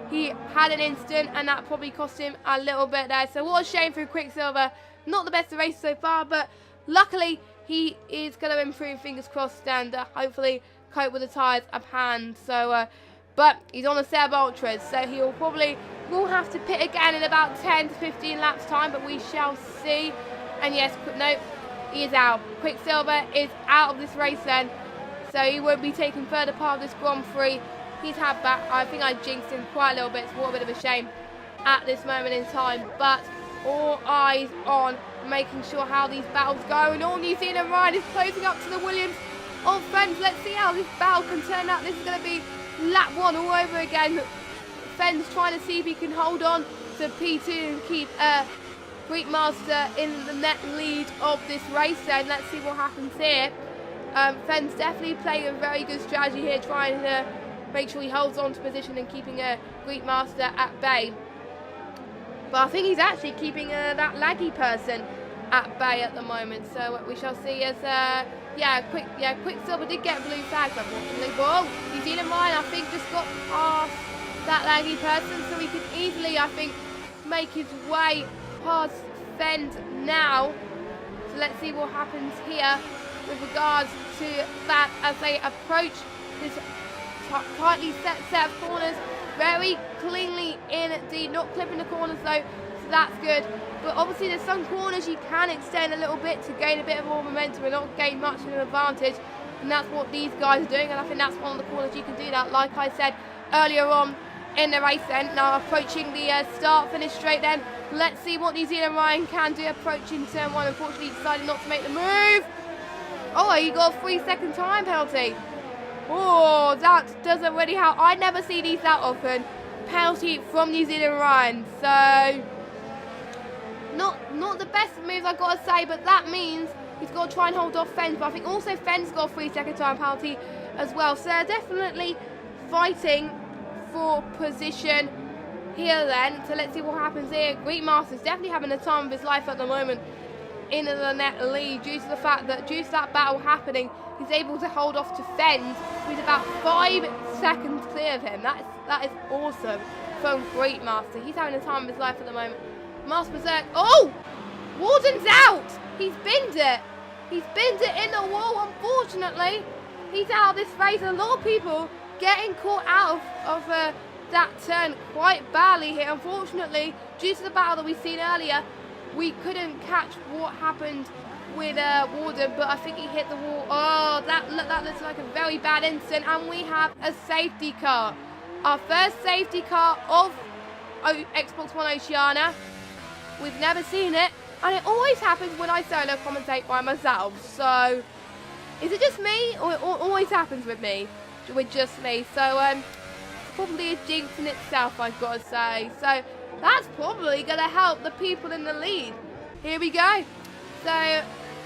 He had an instant and that probably cost him a little bit there. So what a shame for Quicksilver. Not the best of races so far, but luckily he is going to improve, fingers crossed, and hopefully cope with the tyres up hand. So, but he's on the Seb Ultras, so he will have to pit again in about 10 to 15 laps time, but we shall see. And yes, no, he is out. Quicksilver is out of this race then, so he won't be taking further part of this Grand Prix. He's had back. I think I jinxed him quite a little bit. It's a little bit of a shame at this moment in time. But all eyes on making sure how these battles go. And all New Zealand Ryan is closing up to the Williams of Fens. Let's see how this battle can turn out. This is going to be lap 1 all over again. Fens trying to see if he can hold on to P2 and keep Greekmaster in the net lead of this race. Then let's see what happens here. Fens definitely playing a very good strategy here, trying to make sure he holds on to position and keeping a Greekmaster at bay. But I think he's actually keeping that laggy person at bay at the moment. So we shall see as Quicksilver did get blue flags unfortunately. But New Zealand Ryan, I think, just got past that laggy person, so he could easily, I think, make his way past Fend now. So let's see what happens here with regards to that as they approach this tightly set of corners, very cleanly indeed, not clipping the corners though, so that's good. But obviously there's some corners you can extend a little bit to gain a bit of more momentum and not gain much of an advantage, and that's what these guys are doing, and I think that's one of the corners you can do that, like I said earlier on in the race then. Now approaching the start finish straight then, let's see what New Zealand Ryan can do approaching turn 1. Unfortunately he decided not to make the move. Oh, he got a 3-second time penalty. Oh, that doesn't really help. I never see these that often. Penalty from New Zealand Ryan. So, not the best moves, I've got to say, but that means he's got to try and hold off Fens. But I think also Fens got a 3-second time penalty as well. So they're definitely fighting for position here then. So let's see what happens here. Greekmaster's definitely having the time of his life at the moment in the net lead due to the fact that due to that battle happening, he's able to hold off to Fens, who's about 5 seconds clear of him. That is awesome from Greekmaster. He's having the time of his life at the moment. Master Berserk. Oh! Warden's out! He's binned it. He's binned it in the wall, unfortunately. He's out of this race. A lot of people getting caught out of that turn quite badly here. Unfortunately, due to the battle that we've seen earlier, we couldn't catch what happened with Warden, but I think he hit the wall. Oh, that looks like a very bad incident, and we have a safety car. Our first safety car of Xbox One Oceania. We've never seen it And it always happens when I solo commentate by myself. So, is it just me? Or it always happens with me? With just me. So, it's probably a jinx in itself, I've got to say. So, that's probably going to help the people in the lead. Here we go. So,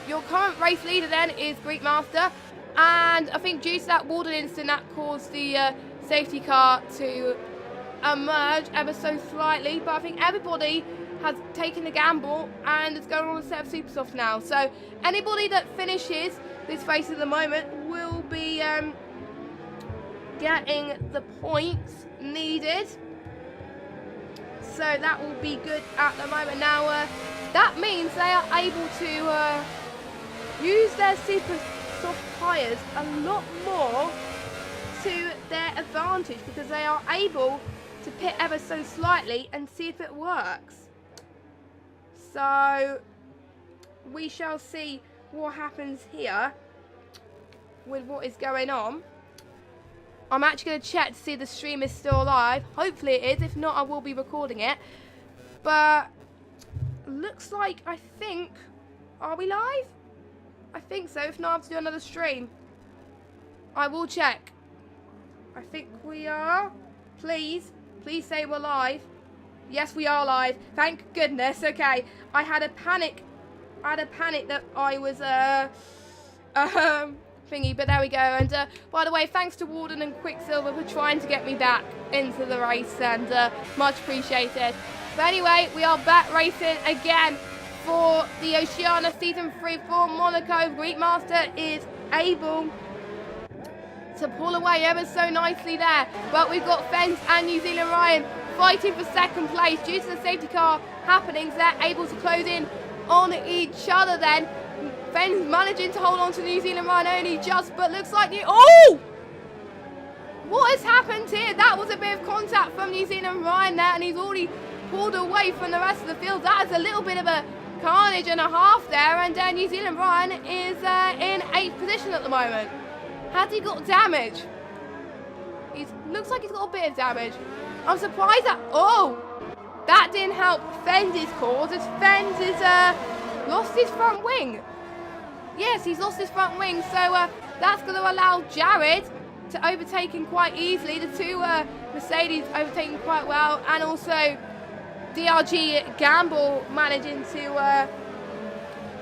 your current race leader then is Greek Master. And I think due to that Warden incident, that caused the safety car to emerge ever so slightly. But I think everybody has taken the gamble and is going on a set of super softs now. So anybody that finishes this race at the moment will be getting the points needed. So that will be good at the moment. Now that means they are able to use their super soft tyres a lot more to their advantage, because they are able to pit ever so slightly and see if it works. So we shall see what happens here with what is going on. I'm actually going to check to see if the stream is still live. Hopefully it is. If not, I will be recording it. But looks like, I think, are we live? I think so. If not, I have to do another stream. I will check. I think we are. Please say we're live. Yes, we are live. Thank goodness. Okay. I had a panic that I was thingy, but there we go. And by the way, thanks to Warden and Quicksilver for trying to get me back into the race, and much appreciated. But anyway, we are back racing again for the Oceania Season 3 for Monaco. Greek Master is able to pull away ever so nicely there, but we've got Fens and New Zealand Ryan fighting for second place due to the safety car happenings. They're able to close in on each other then. Fens managing to hold on to New Zealand Ryan only just, but looks like oh! What has happened here? That was a bit of contact from New Zealand Ryan there, and he's already pulled away from the rest of the field. That is a little bit of a carnage and a half there, and New Zealand Ryan is in 8th position at the moment. Has he got damage? Looks like he's got a bit of damage. I'm surprised that... Oh! That didn't help Fens' cause, as Fens has lost his front wing. Yes, he's lost his front wing, so that's going to allow Jared to overtake him quite easily. The two Mercedes overtaking quite well, and also DRG Gamble managing to...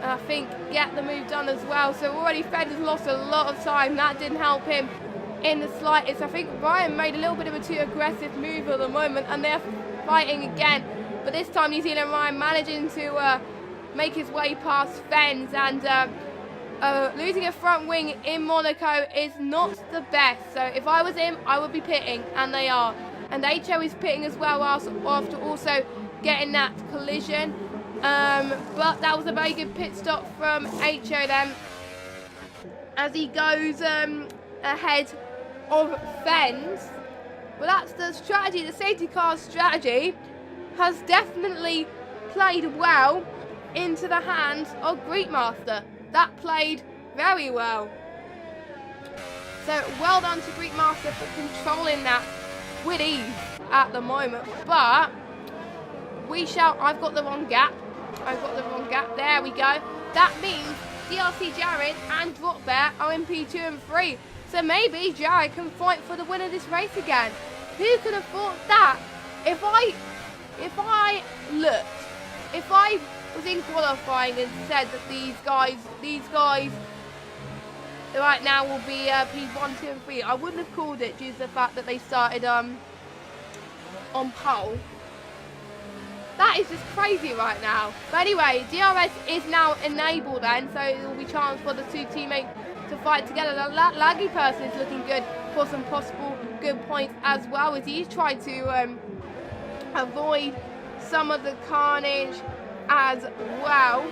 I think get the move done as well. So already Fed has lost a lot of time. That didn't help him in the slightest. I think Ryan made a little bit of a too aggressive move at the moment, and they're fighting again. But this time New Zealand Ryan managing to make his way past Fens, and losing a front wing in Monaco is not the best. So if I was him, I would be pitting, and they are. And HO is pitting as well after also getting that collision. But that was a very good pit stop from HO then, as he goes ahead of Fens. But that's the strategy. The safety car strategy has definitely played well into the hands of Greek Master. That played very well. So well done to Greek Master for controlling that with ease at the moment. But I've got the wrong gap. There we go. That means DRC Jared and Drop Bear are in P2 and 3. So maybe Jared can fight for the win of this race again. Who could have thought that? If I was in qualifying and said that these guys right now will be P1, 2 and 3, I wouldn't have called it due to the fact that they started on pole. That is just crazy right now. But anyway, DRS is now enabled then, so it will be chance for the two teammates to fight together. The laggy person is looking good for some possible good points as well, as he's tried to avoid some of the carnage as well.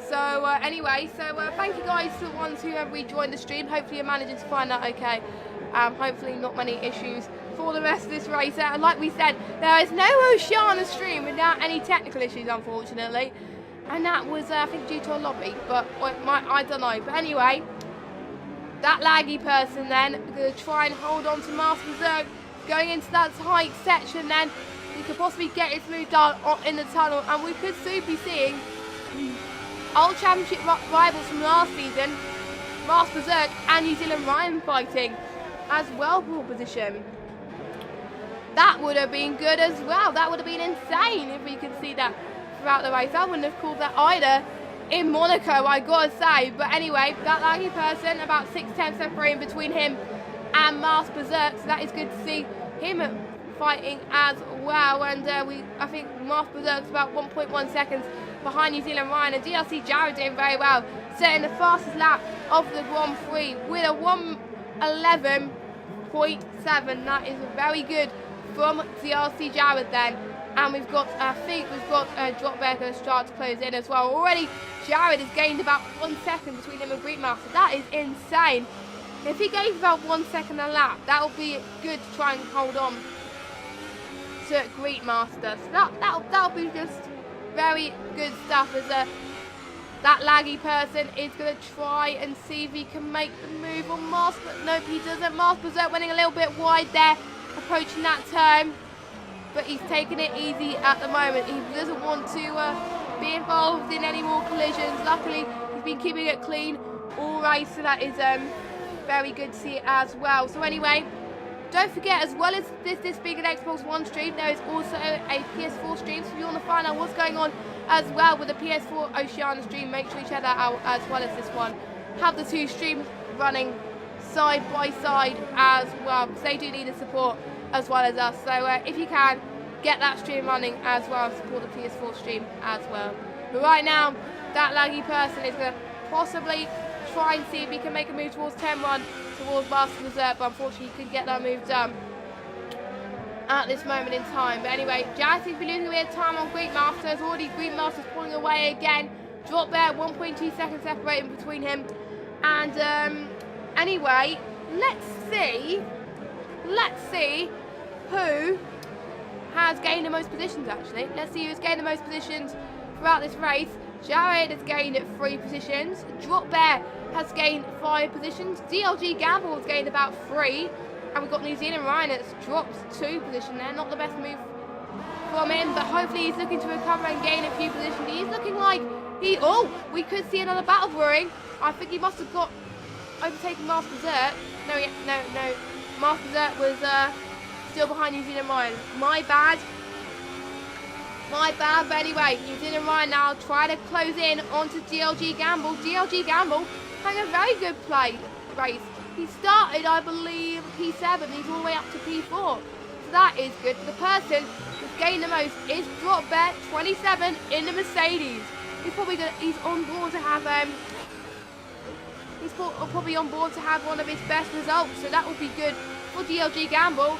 So anyway, thank you guys to the ones who have rejoined the stream. Hopefully you're managing to find that okay. Hopefully not many issues for the rest of this race. And like we said, there is no Oceania stream without any technical issues, unfortunately. And that was, I think, due to a lobby. But I don't know. But anyway, that laggy person then going to try and hold on to Master Zerg going into that tight section then. he could possibly get his move done in the tunnel, and we could soon be seeing old championship rivals from last season, Mars Berserk and New Zealand Ryan fighting as well for position. That would have been good as well. That would have been insane if we could see that throughout the race. I wouldn't have called that either in Monaco, I gotta say. But anyway, that laggy person, about 6/10 separating between him and Mars Berserk, so that is good to see him fighting as well. And I think Mars Berserk's about 1.1 seconds behind New Zealand Ryan, and DLC Jared doing very well, setting the fastest lap of the Grand Prix with a 1:11.7. That is very good from DLC Jared then. And we've got, I think we've got Drop Bear going to start to close in as well. Already Jared has gained about 1 second between him and Greekmaster. That is insane. If he gains about 1 second a lap, that will be good to try and hold on to Greekmaster. So that'll be just very good stuff, as that laggy person is going to try and see if he can make the move on Mars, but nope, he doesn't. Mars Berserk winning a little bit wide there, approaching that turn, but he's taking it easy at the moment. He doesn't want to be involved in any more collisions. Luckily, he's been keeping it clean all race, so that is very good to see as well. So anyway, don't forget, as well as this being an Xbox One stream, there is also a PS4 stream. So if you want to find out what's going on as well with the PS4 Oceania stream, make sure you check that out as well as this one. Have the two streams running side by side as well, because they do need the support as well as us. So if you can, get that stream running as well, support the PS4 stream as well. But right now, that laggy person is going to possibly try and see if he can make a move towards 10-1 towards Master Berserk, but unfortunately he couldn't get that move done at this moment in time. But anyway, Jazz seems to be losing a bit of time on Greekmaster. As already Greekmaster's pulling away again. Drop there, 1.2 seconds separating between him. And anyway, let's see who has gained the most positions actually. Let's see who's gained the most positions throughout this race. Jared has gained 3 positions. Drop Bear has gained 5 positions. DLG Gamble has gained about 3. And we've got New Zealand Ryan that's dropped 2 positions there. Not the best move from him, but hopefully he's looking to recover and gain a few positions. He's looking like we could see another battle brewing. I think he must have got overtaken Mars Berserk. No. Mars Berserk was still behind New Zealand Ryan. My bad. But anyway, New Zealand Ryan now trying to close in onto DLG Gamble. DLG Gamble having a very good race. He started, I believe, P7. He's all the way up to P4. So that is good. The person who's gained the most is Drop Bear, 27 in the Mercedes. He's on board to have probably on board to have one of his best results. So that will be good for DLG Gamble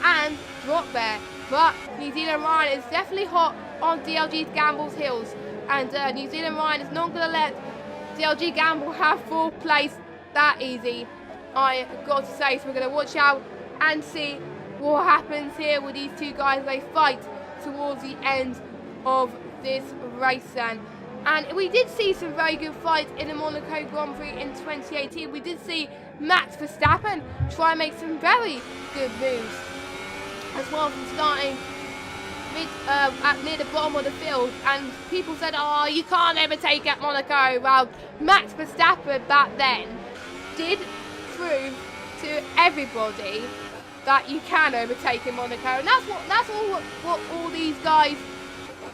and Drop Bear. But New Zealand Ryan is definitely hot on DLG Gamble's heels. And New Zealand Ryan is not going to let DLG Gamble have 4th place that easy, I got to say. So we're going to watch out and see what happens here with these two guys as they fight towards the end of this race then. And we did see some very good fights in the Monaco Grand Prix in 2018. We did see Max Verstappen try and make some very good moves as well, from starting near the bottom of the field, and people said, oh, you can't overtake at Monaco. Well, Max Verstappen back then did prove to everybody that you can overtake in Monaco, and that's what all these guys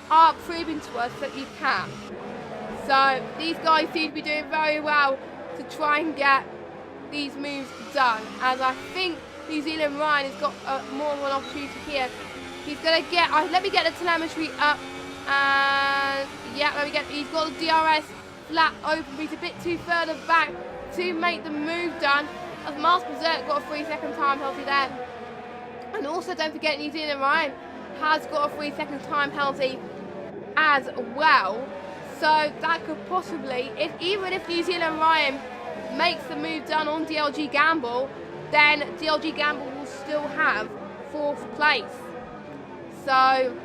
are proving to us, that you can. So these guys seem to be doing very well to try and get these moves done, as I think New Zealand Ryan has got more of an opportunity here. He's going to get, let me get the telemetry up, and yeah, he's got the DRS flat open, but he's a bit too further back to make the move done, as Mars Berserk got a 3-second time penalty there. And also don't forget, New Zealand Ryan has got a 3-second time penalty as well. So that could possibly, even if New Zealand Ryan makes the move done on DLG Gamble, then DLG Gamble will still have 4th place. So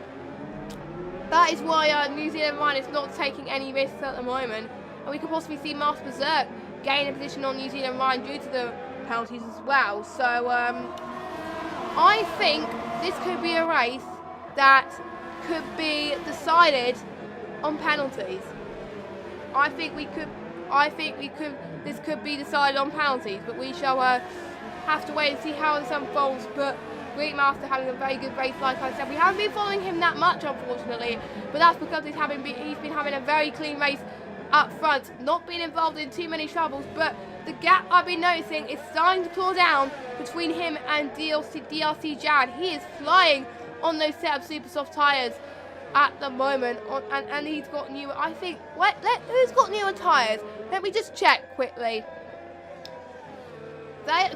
that is why New Zealand Ryan is not taking any risks at the moment. And we could possibly see Mars Berserk gain a position on New Zealand Ryan due to the penalties as well. So I think this could be a race that could be decided on penalties. I think this could be decided on penalties, but we shall have to wait and see how this unfolds. But Greek Master having a very good race, like I said. We haven't been following him that much, unfortunately, but that's because he's been having a very clean race up front, not being involved in too many troubles. But the gap I've been noticing is starting to claw down between him and DRC Jared. He is flying on those set of super soft tyres at the moment, and he's got new. I think. Who's got newer tyres? Let me just check quickly.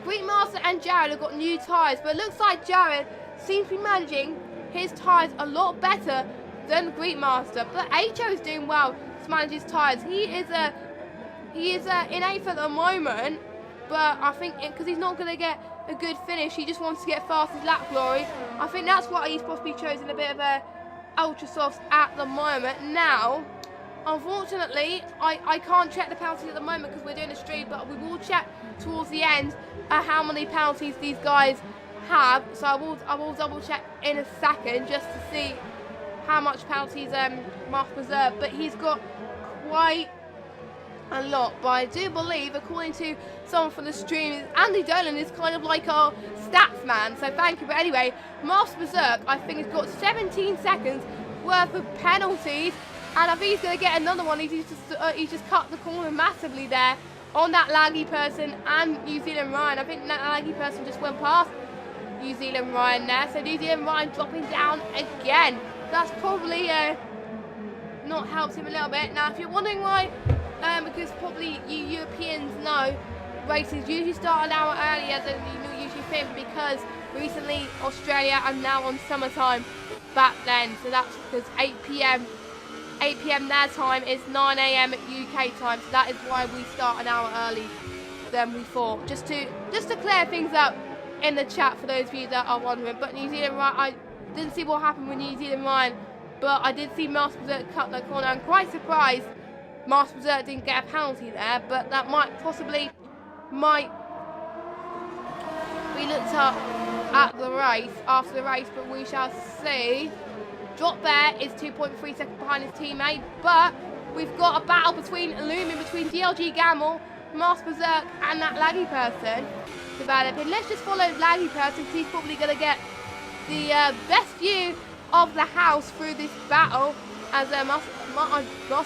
Greek Master and Jared have got new tyres, but it looks like Jared seems to be managing his tyres a lot better than Greek Master. But HO is doing well to manage his tyres. He is in 8th at the moment, but I think because he's not going to get a good finish, he just wants to get fastest lap glory. I think that's why he's possibly chosen a bit of a ultra softs at the moment. Now, unfortunately, I can't check the penalties at the moment because we're doing a stream, but we will check towards the end how many penalties these guys have. So I will double check in a second just to see how much penalties Mark Preserve, but he's got quite a lot. But I do believe, according to someone from the stream, Andy Dolan is kind of like our stats man, so thank you. But anyway, Master Berserk, I think, has got 17 seconds worth of penalties, and I think he's going to get another one. He's just cut the corner massively there on that laggy person and New Zealand Ryan. I think that laggy person just went past New Zealand Ryan there, so New Zealand Ryan dropping down again. That's probably not helped him a little bit. Now, if you're wondering why, because probably you Europeans know races usually start an hour earlier than you usually think, because recently Australia are now on summertime back then, so that's because 8 p.m. their time is 9 a.m. UK time, so that is why we start an hour early than we thought. Just to clear things up in the chat for those of you that are wondering. But New Zealand Ryan, I didn't see what happened with New Zealand Ryan, but I did see Master Berserk cut that corner. I'm quite surprised Master Berserk didn't get a penalty there, but that might be looked up at the race, after the race, but we shall see. Drop there is 2.3 seconds behind his teammate, but we've got a battle looming between DLG Gamble, Master Berserk, and that laggy person developing. Let's just follow laggy person, because he's probably going to get the best view of the house through this battle, as Master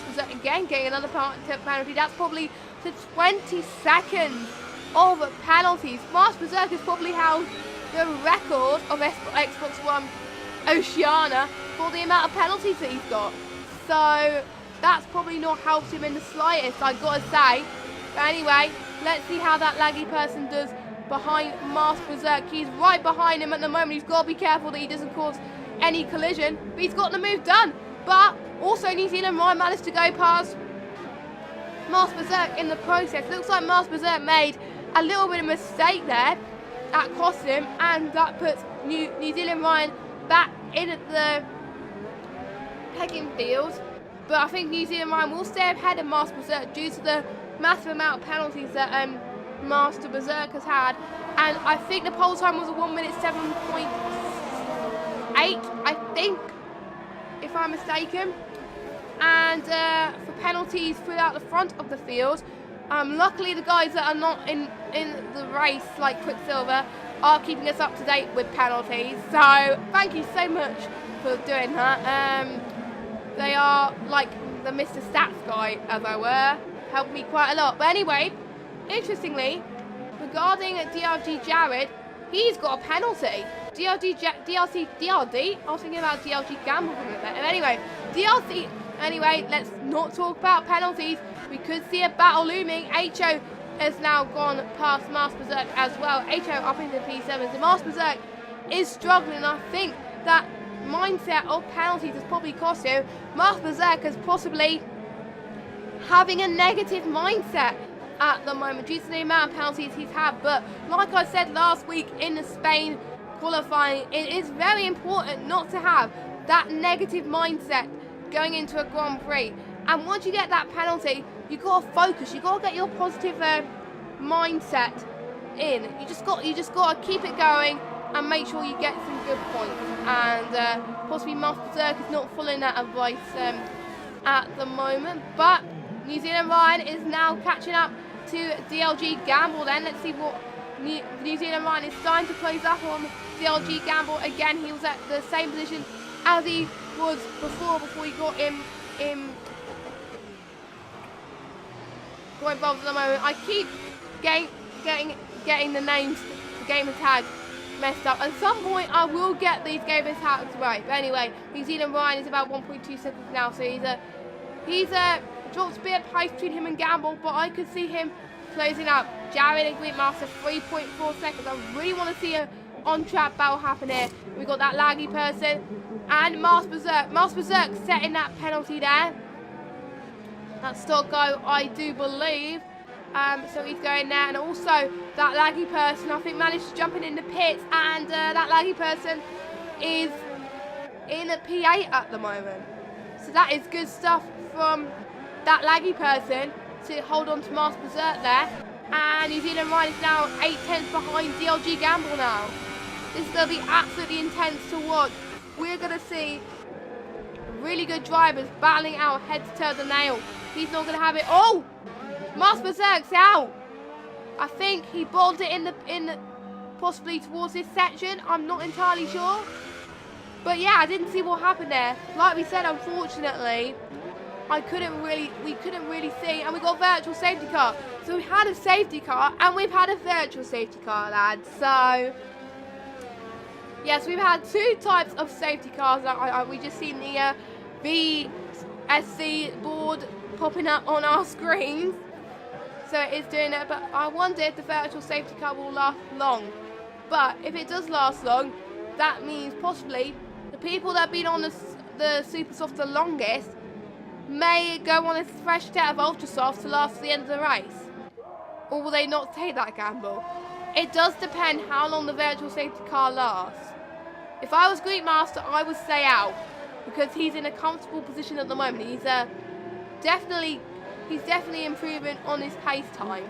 Berserk again getting another penalty. That's probably to 20 seconds of penalties. Master Berserk has probably held the record of Xbox One Oceania for the amount of penalties that he's got. So that's probably not helped him in the slightest, I've got to say. But anyway, let's see how that laggy person does behind Master Berserk. He's right behind him at the moment. He's got to be careful that he doesn't cause any collision. But he's got the move done. But also New Zealand Ryan managed to go past Master Berserk in the process. Looks like Master Berserk made a little bit of mistake there. That cost him, and that puts New Zealand Ryan back in at the pegging field. But I think New Zealand Ryan will stay ahead of Master Berserk due to the massive amount of penalties that Master Berserk has had. And I think the pole time was a 1 minute 7.8, I think, if I'm mistaken. And for penalties throughout the front of the field, luckily the guys that are not in the race, like Quicksilver, are keeping us up to date with penalties. So thank you so much for doing that. They are like the Mr. Stats guy, as I were, helped me quite a lot. But anyway, interestingly, regarding DRG Jared, he's got a penalty. DRD, I was thinking about DLG Gamble for a minute. Anyway, DRC, anyway, let's not talk about penalties. We could see a battle looming. HO has now gone past Master Berserk as well. HO up into the P7. The Master Berserk is struggling. I think that mindset of penalties has probably cost him. Master Berserk is possibly having a negative mindset at the moment due to the amount of penalties he's had. But like I said last week in the Spain qualifying, it is very important not to have that negative mindset going into a Grand Prix. And once you get that penalty, you got to focus. You got to get your positive mindset in. You just got to keep it going. and make sure you get some good points. And possibly Master Berserk is not following that advice at the moment. But New Zealand Ryan is now catching up to DLG Gamble then. Let's see what New Zealand Ryan is starting to close up on DLG Gamble. Again, he was at the same position as he was before he got involved at the moment. I keep getting the names, the gamer tags messed up. At some point I will get these gamer tags right. But anyway, New Zealand Ryan is about 1.2 seconds now, so he's dropped a bit of pace between him and Gamble, but I could see him closing up. Jared and Greekmaster 3.4 seconds. I really want to see a on-track battle happen here. We got that laggy person and Master Berserk. Master Berserk setting that penalty there. That stock go, I do believe. So he's going there, and also that laggy person I think managed to jump in the pits, and that laggy person is in a P8 at the moment. So that is good stuff from that laggy person to hold on to Master Berserk there. And New Zealand Ryan is now 8/10 behind DLG Gamble now. This is going to be absolutely intense to watch. We're going to see really good drivers battling out head to toe the nail. He's not going to have it. Oh! Master Berserk's out. I think he balled it in the possibly towards this section. I'm not entirely sure. But yeah, I didn't see what happened there. Like we said, unfortunately, we couldn't really see, and we got virtual safety car. So we had a safety car, and we've had a virtual safety car, lads. So yes, we've had two types of safety cars. We just seen the VSC board popping up on our screens. So it is doing it, but I wonder if the virtual safety car will last long. But if it does last long, that means possibly the people that have been on the Super Soft the longest may go on a fresh set of Ultra Soft to last to the end of the race. Or will they not take that gamble? It does depend how long the virtual safety car lasts. If I was Greek Master, I would stay out, because he's in a comfortable position at the moment. He's definitely improving on his pace time.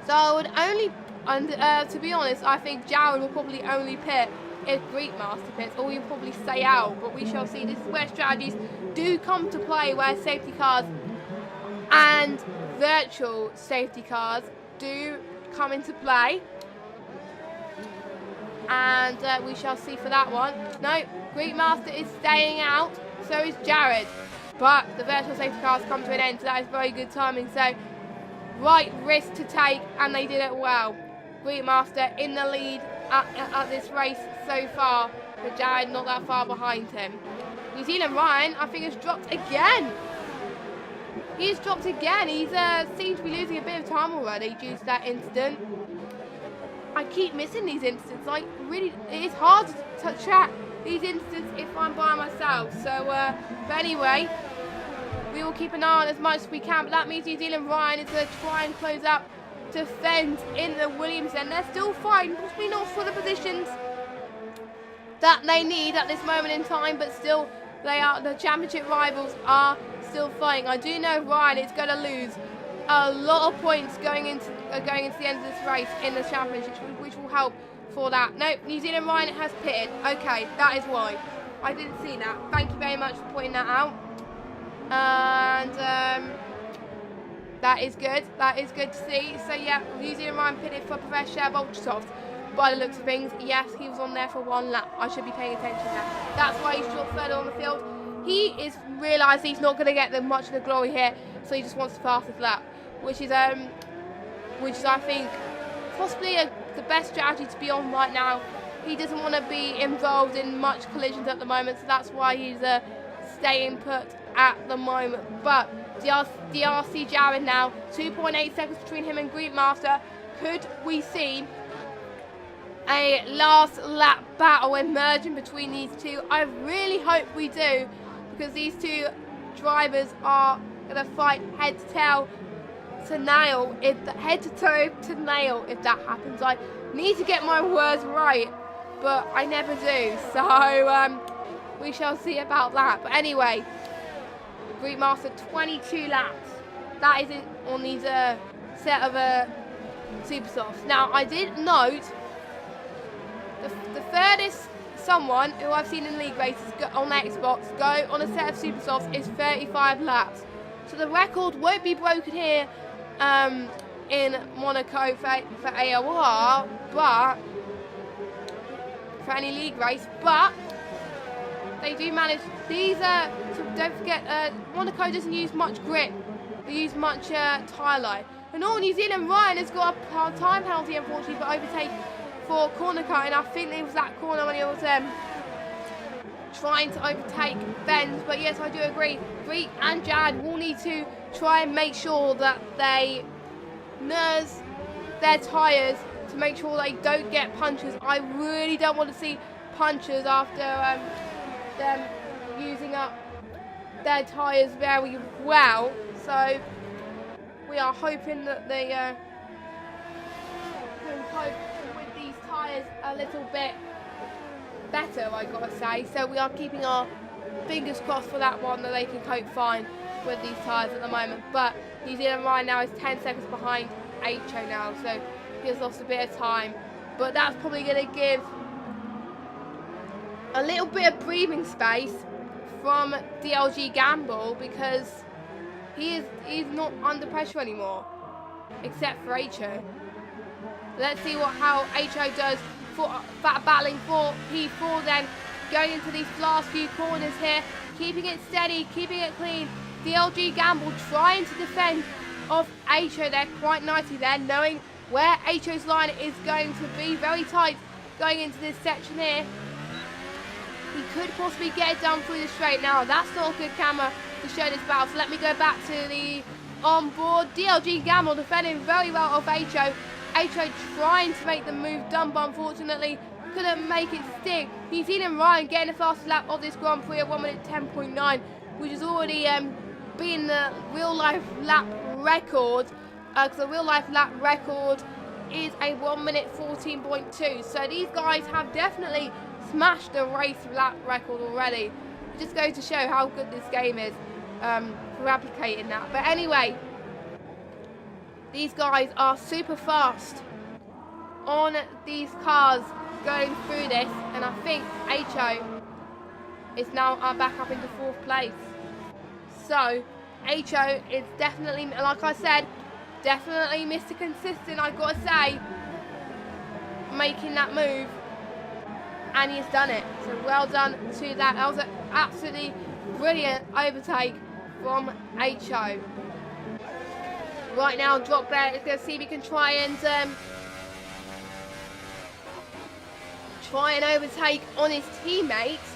So I would only, and to be honest, I think Jared will probably only pit if Greek Master pits, or he'll probably stay out, but we shall see. This is where strategies do come to play, where safety cars and virtual safety cars do come into play. And we shall see for that one. No, Greek Master is staying out, so is Jared. But the virtual safety cars come to an end, so that is very good timing. So, right risk to take, and they did it well. Greek Master in the lead at this race so far, but Jared not that far behind him. New Zealand Ryan, I think, has dropped again. He's dropped again. He's seems to be losing a bit of time already due to that incident. I keep missing these incidents. Like, really, it is hard to track these incidents if I'm by myself. So, but anyway, we will keep an eye on as much as we can. But that means New Zealand Ryan is going to try and close up to fend in the Williams end. They're still fighting, possibly not for the positions that they need at this moment in time, but still, the championship rivals are still fighting. I do know Ryan is going to lose a lot of points going into the end of this race in the championship, which will help for that. No, New Zealand Ryan has pitted. Okay, that is why. I didn't see that. Thank you very much for pointing that out. And that is good. That is good to see. So yeah, New Zealand Ryan pitted for Professor Share Ultrasoft. By the looks of things, yes, he was on there for one lap. I should be paying attention there. That's why he's short further on the field. He is realised he's not going to get much of the glory here, so he just wants the fastest lap, which is I think possibly the best strategy to be on right now. He doesn't want to be involved in much collisions at the moment, so that's why he's staying put at the moment. But DRC Jared now, 2.8 seconds between him and Greek Master. Could we see a last lap battle emerging between these two? I really hope we do, because these two drivers are going to fight head to toe to nail, if that happens. I need to get my words right, but I never do. So we shall see about that. But anyway, Greek Master 22 laps. That isn't on these set of Super Softs. Now I did note the furthest someone who I've seen in league races on Xbox go on a set of super softs is 35 laps. So the record won't be broken here in Monaco for AOR, but for any league race, but they do manage. These so don't forget, Monaco doesn't use much grip. They use much tyre life. And all New Zealand, Ryan has got a time penalty, unfortunately, for overtake for corner cut, and I think it was that corner when he was trying to overtake Benz. But yes, I do agree. Greek and Jad will need to try and make sure that they nurse their tyres to make sure they don't get punctures. I really don't want to see punctures after them using up their tyres very well. So we are hoping that they can cope with these tyres a little bit better, I gotta say. So we are keeping our fingers crossed for that one, that they can cope fine with these tyres at the moment. But New Zealand right now is 10 seconds behind HO now, so he has lost a bit of time. But that's probably going to give a little bit of breathing space from DLG Gamble, because he's not under pressure anymore, except for HO. Let's see how HO does for battling for P4 then, going into these last few corners here, keeping it steady, keeping it clean. DLG Gamble trying to defend off HO there quite nicely there, knowing where HO's line is going to be very tight going into this section here. He could possibly get it done through the straight. Now, that's not a good camera to show this battle, so let me go back to the onboard. DLG Gamble defending very well off HO. HO trying to make the move done, but unfortunately couldn't make it stick. New Zealand Ryan getting the fastest lap of this Grand Prix at 1 minute 10.9, which is already been the real life lap record, because the real life lap record is a 1 minute 14.2. So these guys have definitely smashed the race lap record already. It just goes to show how good this game is for replicating that. But anyway, these guys are super fast on these cars going through this, and I think HO is now back up into 4th place. So HO is definitely, like I said, definitely Mr. Consistent, I've got to say, making that move, and he's done it. So well done to that. That was an absolutely brilliant overtake from HO. Right now, drop there. Let's go see if we can try and overtake on his teammates.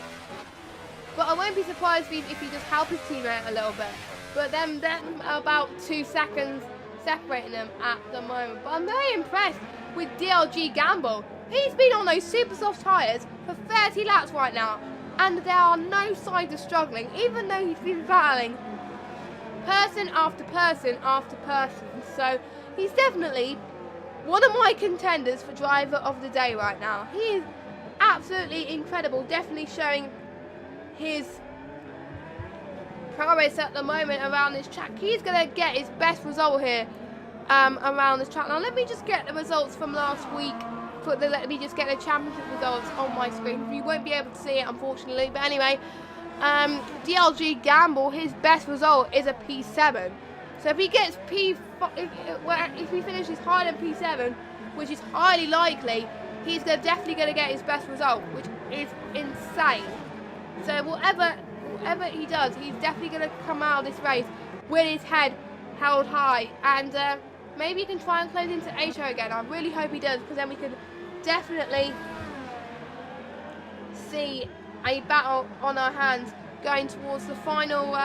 But I won't be surprised if he just helps his teammate a little bit. But then about 2 seconds separating them at the moment. But I'm very impressed with DLG Gamble. He's been on those super soft tyres for 30 laps right now, and there are no signs of struggling, even though he's been battling person after person after person. So he's definitely one of my contenders for driver of the day right now. He is absolutely incredible, definitely showing his prowess at the moment around this track. He's going to get his best result here around this track. Now let me just get the results from last week. Let me just get the championship results on my screen. You won't be able to see it, unfortunately. But anyway, DLG Gamble, his best result is a P7. So if he gets if he finishes higher than P7, which is highly likely, he's definitely going to get his best result, which is insane. So whatever he does, he's definitely going to come out of this race with his head held high, and maybe he can try and close into HO again. I really hope he does, because then we could definitely see a battle on our hands going towards the final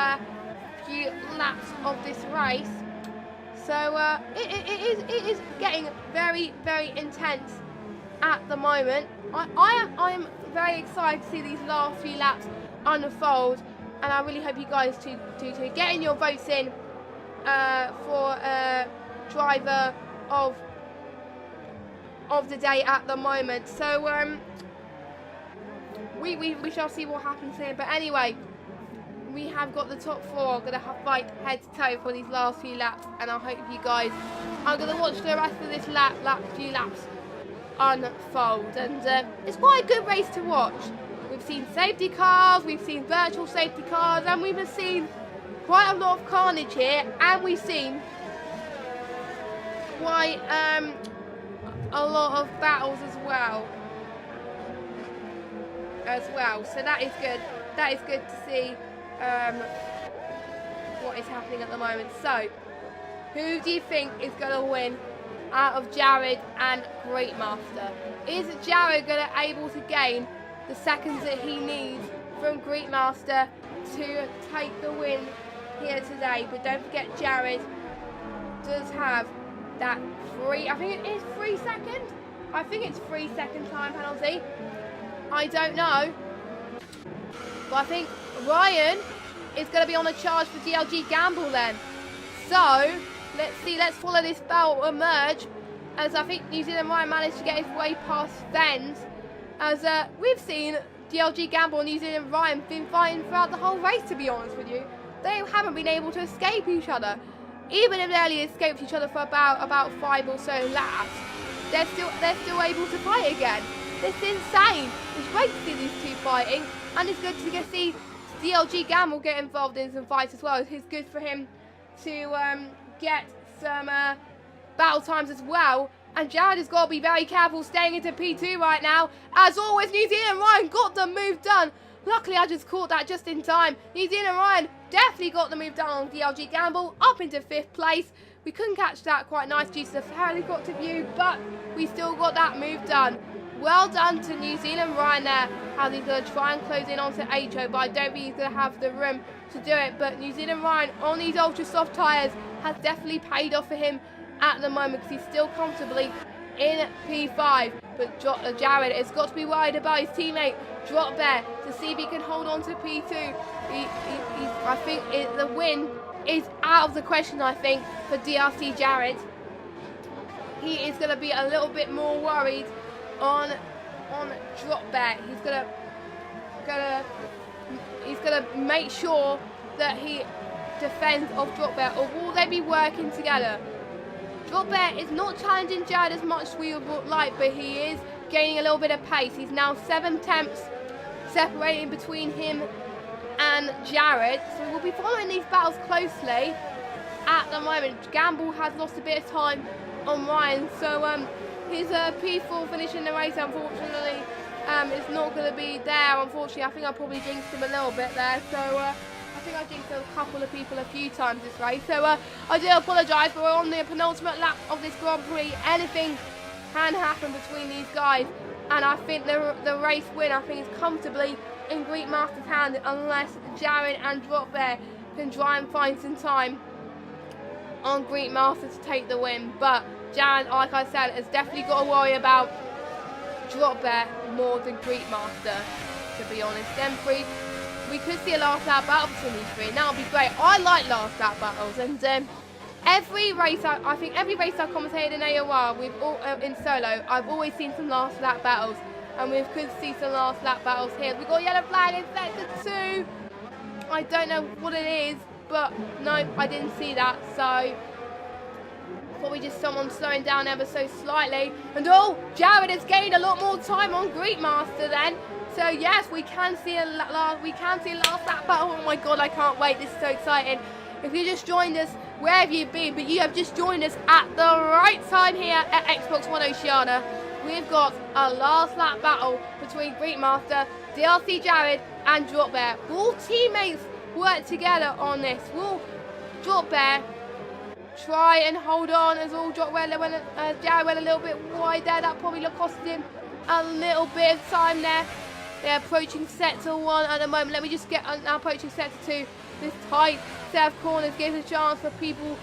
few laps of this race. So it is getting very, very intense at the moment. I am very excited to see these last few laps unfold, and I really hope you guys to getting your votes in for driver of the day at the moment. So we shall see what happens here. But anyway, we have got the top 4 going to fight head to toe for these last few laps, and I hope you guys are going to watch the rest of this few laps unfold, and it's quite a good race to watch. We've seen safety cars, we've seen virtual safety cars, and we've seen quite a lot of carnage here, and we've seen quite a lot of battles as well. So that is good. That is good to see what is happening at the moment. So, who do you think is going to win out of Jared and Greatmaster? Is Jared going to able to gain the seconds that he needs from Greatmaster to take the win here today? But don't forget, Jared does have that I think it is 3 seconds. I think it's 3 second time penalty. I don't know. But I think Ryan is going to be on a charge for DLG Gamble then. So, let's see. Let's follow this battle emerge. As I think New Zealand Ryan managed to get his way past Fens. As we've seen DLG Gamble and New Zealand Ryan been fighting throughout the whole race, to be honest with you. They haven't been able to escape each other. Even if they only escaped each other for about 5 or so laps, they're still able to fight again. It's insane. It's great to see these two fighting, and it's good to see DLG Gamble get involved in some fights as well. It's good for him to get some battle times as well. And Jared has got to be very careful staying into P2 right now. As always, New Zealand Ryan got the move done. Luckily, I just caught that just in time. New Zealand Ryan definitely got the move done on DLG Gamble, up into 5th place. We couldn't catch that quite nice due to the helicopter view, but we still got that move done. Well done to New Zealand Ryan there, as he's going to try and close in onto HO, but I don't think he's going to have the room to do it. But New Zealand Ryan on these ultra soft tyres has definitely paid off for him at the moment, because he's still comfortably in P5. But Jared has got to be worried about his teammate Drop Bear to see if he can hold on to P2. I think the win is out of the question, I think, for DRC Jared. He is going to be a little bit more worried on Drop Bear. He's gonna make sure that he defends off Drop Bear, or will they be working together? Drop Bear is not challenging Jared as much as we would like, but he is gaining a little bit of pace. He's now 7 tenths separating between him and Jared, so we'll be following these battles closely. At the moment, Gamble has lost a bit of time on Ryan, so his P4 finishing the race, unfortunately, is not going to be there. Unfortunately, I think I probably jinxed him a little bit there, so I think I jinxed a couple of people a few times this race, so I do apologise, but we're on the penultimate lap of this Grand Prix. Anything can happen between these guys, and I think the race win, I think, is comfortably in Greatmaster's hand, unless Jared and Drop Bear can try and find some time on Greatmaster to take the win. But Jared, like I said, has definitely got to worry about Drop Bear more than Greatmaster, to be honest. Them three, we could see a last lap battle between these three, and that would be great. I like last lap battles, and every race, I think every race I've commentated in AOR, in solo, I've always seen some last lap battles, and we could see some last lap battles here. We've got a yellow flag in sector 2. I don't know what it is, but no, I didn't see that, so probably just someone slowing down ever so slightly. And Jared has gained a lot more time on Greatmaster then. So yes, we can see a last lap battle. Oh my god, I can't wait. This is so exciting. If you just joined us, wherever you've been, but you have just joined us at the right time here at Xbox One Oceania, we've got a last lap battle between Greatmaster, DRC Jared, and Drop Bear. Will teammates work together on this? Will Drop Bear try and hold on as Jared went a little bit wide there? That probably costed him a little bit of time there. They're approaching sector 1 at the moment. Let me just get now approaching sector 2. This tight set of corners gives a chance for people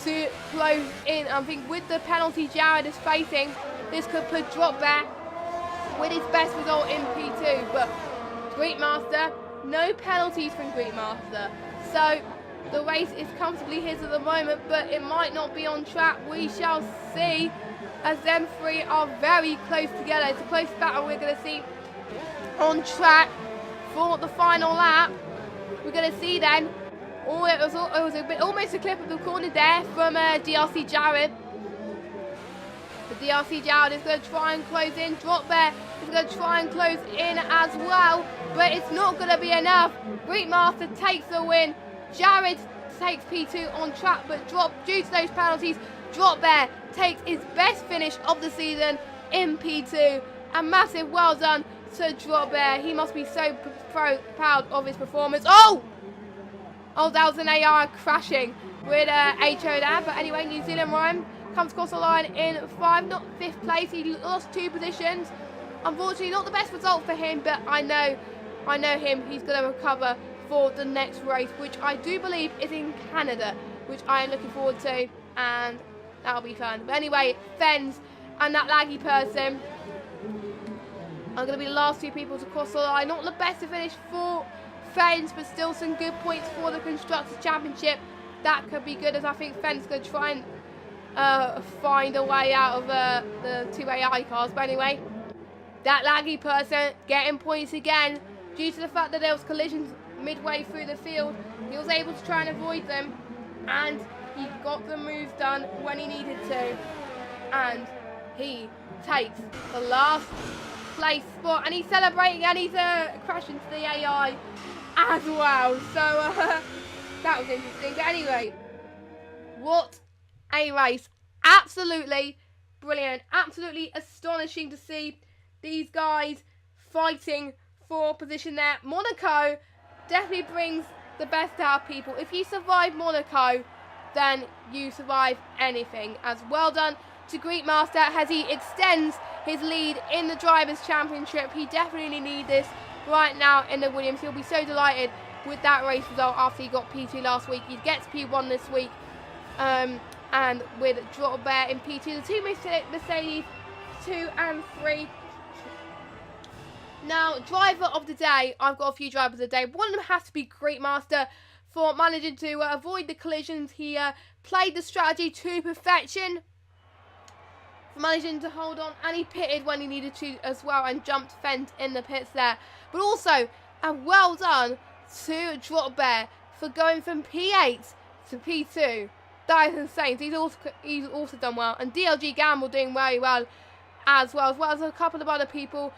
to close in. I think with the penalty Jared is facing, this could put Drop Bear with his best result in P2. But Greatmaster, no penalties from Greatmaster. So the race is comfortably his at the moment, but it might not be on track. We shall see, as them three are very close together. It's a close battle we're going to see on track for the final lap. We're going to see then. It was a bit almost a clip of the corner there from DRC Jared. But DRC Jowd is going to try and close in. Drop Bear is going to try and close in as well, but it's not going to be enough. Greek Master takes the win. Jared takes P2 on track, but due to those penalties, Drop Bear takes his best finish of the season in P2. A massive well done to Drop Bear. He must be so proud of his performance. Oh, that was an AR crashing with HO there. But anyway, New Zealand Ryan comes across the line in 5th, not 5th place. He lost 2 positions. Unfortunately, not the best result for him, but I know him. He's going to recover for the next race, which I do believe is in Canada, which I am looking forward to, and that'll be fun. But anyway, Fens and that laggy person are going to be the last 2 people to cross the line. Not the best to finish for Fens, but still some good points for the Constructors' Championship. That could be good, as I think Fens going to try and find a way out of the 2 AI cars. But anyway, that laggy person getting points again due to the fact that there was collisions midway through the field. He was able to try and avoid them, and he got the moves done when he needed to, and he takes the last place spot, and he's celebrating, and he's crashing to the AI as well. So that was interesting. But anyway, what a race. Absolutely brilliant. Absolutely astonishing to see these guys fighting for position there. Monaco definitely brings the best out of people. If you survive Monaco, then you survive anything. As well done to Greek Master as he extends his lead in the Drivers' Championship. He definitely needs this right now in the Williams. He'll be so delighted with that race result after he got P2 last week. He gets P1 this week. And with Drop Bear in P2, the 2 Mercedes 2 and 3. Now, driver of the day, I've got a few drivers of the day. One of them has to be Greek Master for managing to avoid the collisions. He played the strategy to perfection, for managing to hold on, and he pitted when he needed to as well and jumped Fent in the pits there. But also, and well done to Drop Bear for going from P8 to P2. That is insane. He's also done well. And DLG Gamble doing very well as well as a couple of other people.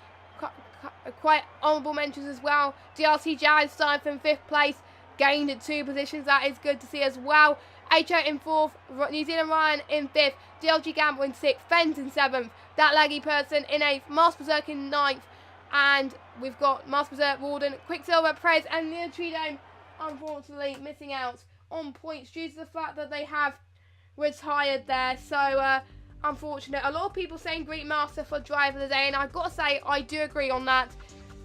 Quite honourable mentions as well. DRC Jazz starting from 5th place, gained at 2 positions. That is good to see as well. HO in 4th, New Zealand Ryan in 5th, DLG Gamble in 6th, Fens in 7th, that laggy person in 8th, Master Berserk in 9th, and we've got Master Berserk, Warden, Quicksilver, Prez, and Neil Tridome unfortunately missing out on points due to the fact that they have retired there. So unfortunate. A lot of people saying Greek Master for driver of the day, and I've got to say I do agree on that.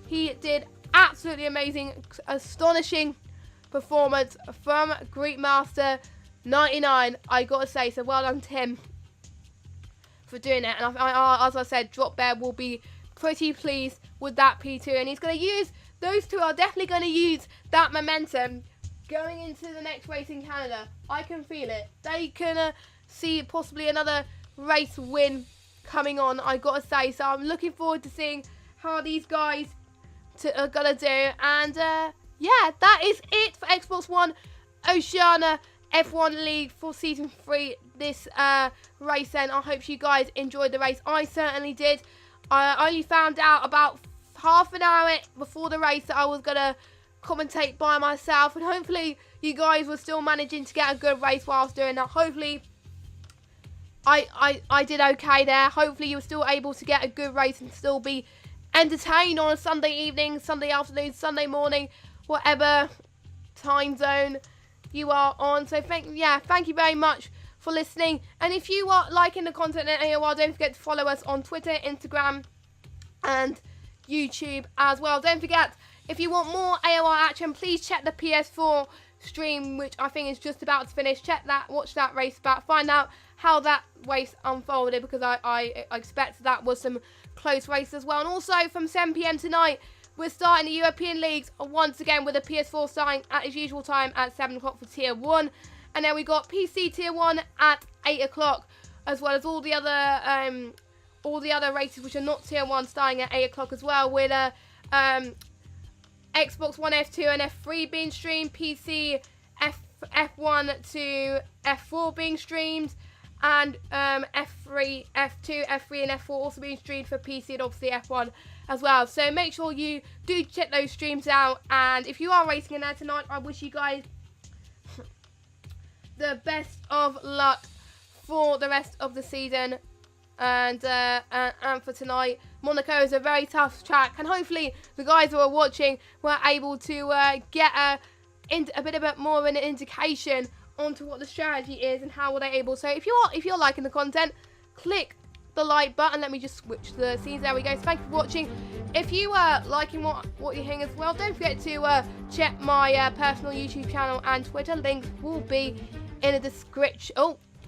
He did absolutely amazing, astonishing performance from Greek Master 99. I got to say, so well done to him for doing it. And as I said, Drop Bear will be pretty pleased with that P2, and he's going to use, those two are definitely going to use that momentum going into the next race in Canada. I can feel it. They can see possibly another race win coming on, I gotta say. So I'm looking forward to seeing how these guys are gonna do. And yeah, that is it for Xbox One Oceania F1 League for Season 3 this race then. I hope you guys enjoyed the race. I certainly did. I only found out about half an hour before the race that I was gonna commentate by myself, and hopefully you guys were still managing to get a good race whilst doing that. Hopefully I did okay there. Hopefully you were still able to get a good race and still be entertained on a Sunday evening, Sunday afternoon, Sunday morning, whatever time zone you are on. So thank you very much for listening. And if you are liking the content at AOR, don't forget to follow us on Twitter, Instagram and YouTube as well. Don't forget, if you want more AOR action, please check the PS4 stream, which I think is just about to finish. Check that, watch that race back, find out how that race unfolded, because I expect that was some close race as well. And also from 7 PM tonight, we're starting the European Leagues once again, with the PS4 starting at its usual time at 7 o'clock for Tier 1. And then we got PC Tier 1 at 8 o'clock, as well as all the other races which are not Tier 1 starting at 8 o'clock as well, with Xbox One F2 and F3 being streamed, PC F1 to F4 being streamed, and F3, F2, F3 and F4 also being streamed for PC and obviously F1 as well. So make sure you do check those streams out, and if you are racing in there tonight, I wish you guys the best of luck for the rest of the season. And for tonight, Monaco is a very tough track, and hopefully the guys who are watching were able to get a bit more of an indication onto what the strategy is and how were they able. So if you're liking the content, click the like button. Let me just switch the scenes. There we go. So thank you for watching. If you are liking what you're hearing as well, don't forget to check my personal YouTube channel and Twitter. Links will be in the description.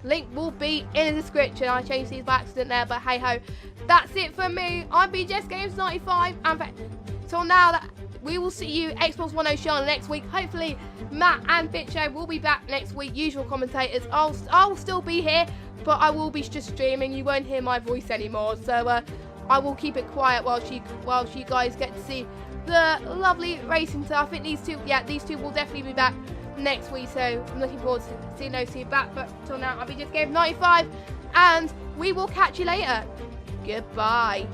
Link will be in the description. I changed these by accident there, but hey ho. That's it for me. I'm BJSGames95, and till now, we will see you Xbox One Oceania next week. Hopefully, Matt and Bitcho will be back next week. Usual commentators. I'll still be here, but I will be just streaming. You won't hear my voice anymore. So I will keep it quiet while you guys get to see the lovely racing stuff. I think these two will definitely be back next week, so I'm looking forward to seeing those two back. But till now, I'll be just Game 95, and we will catch you later. Goodbye.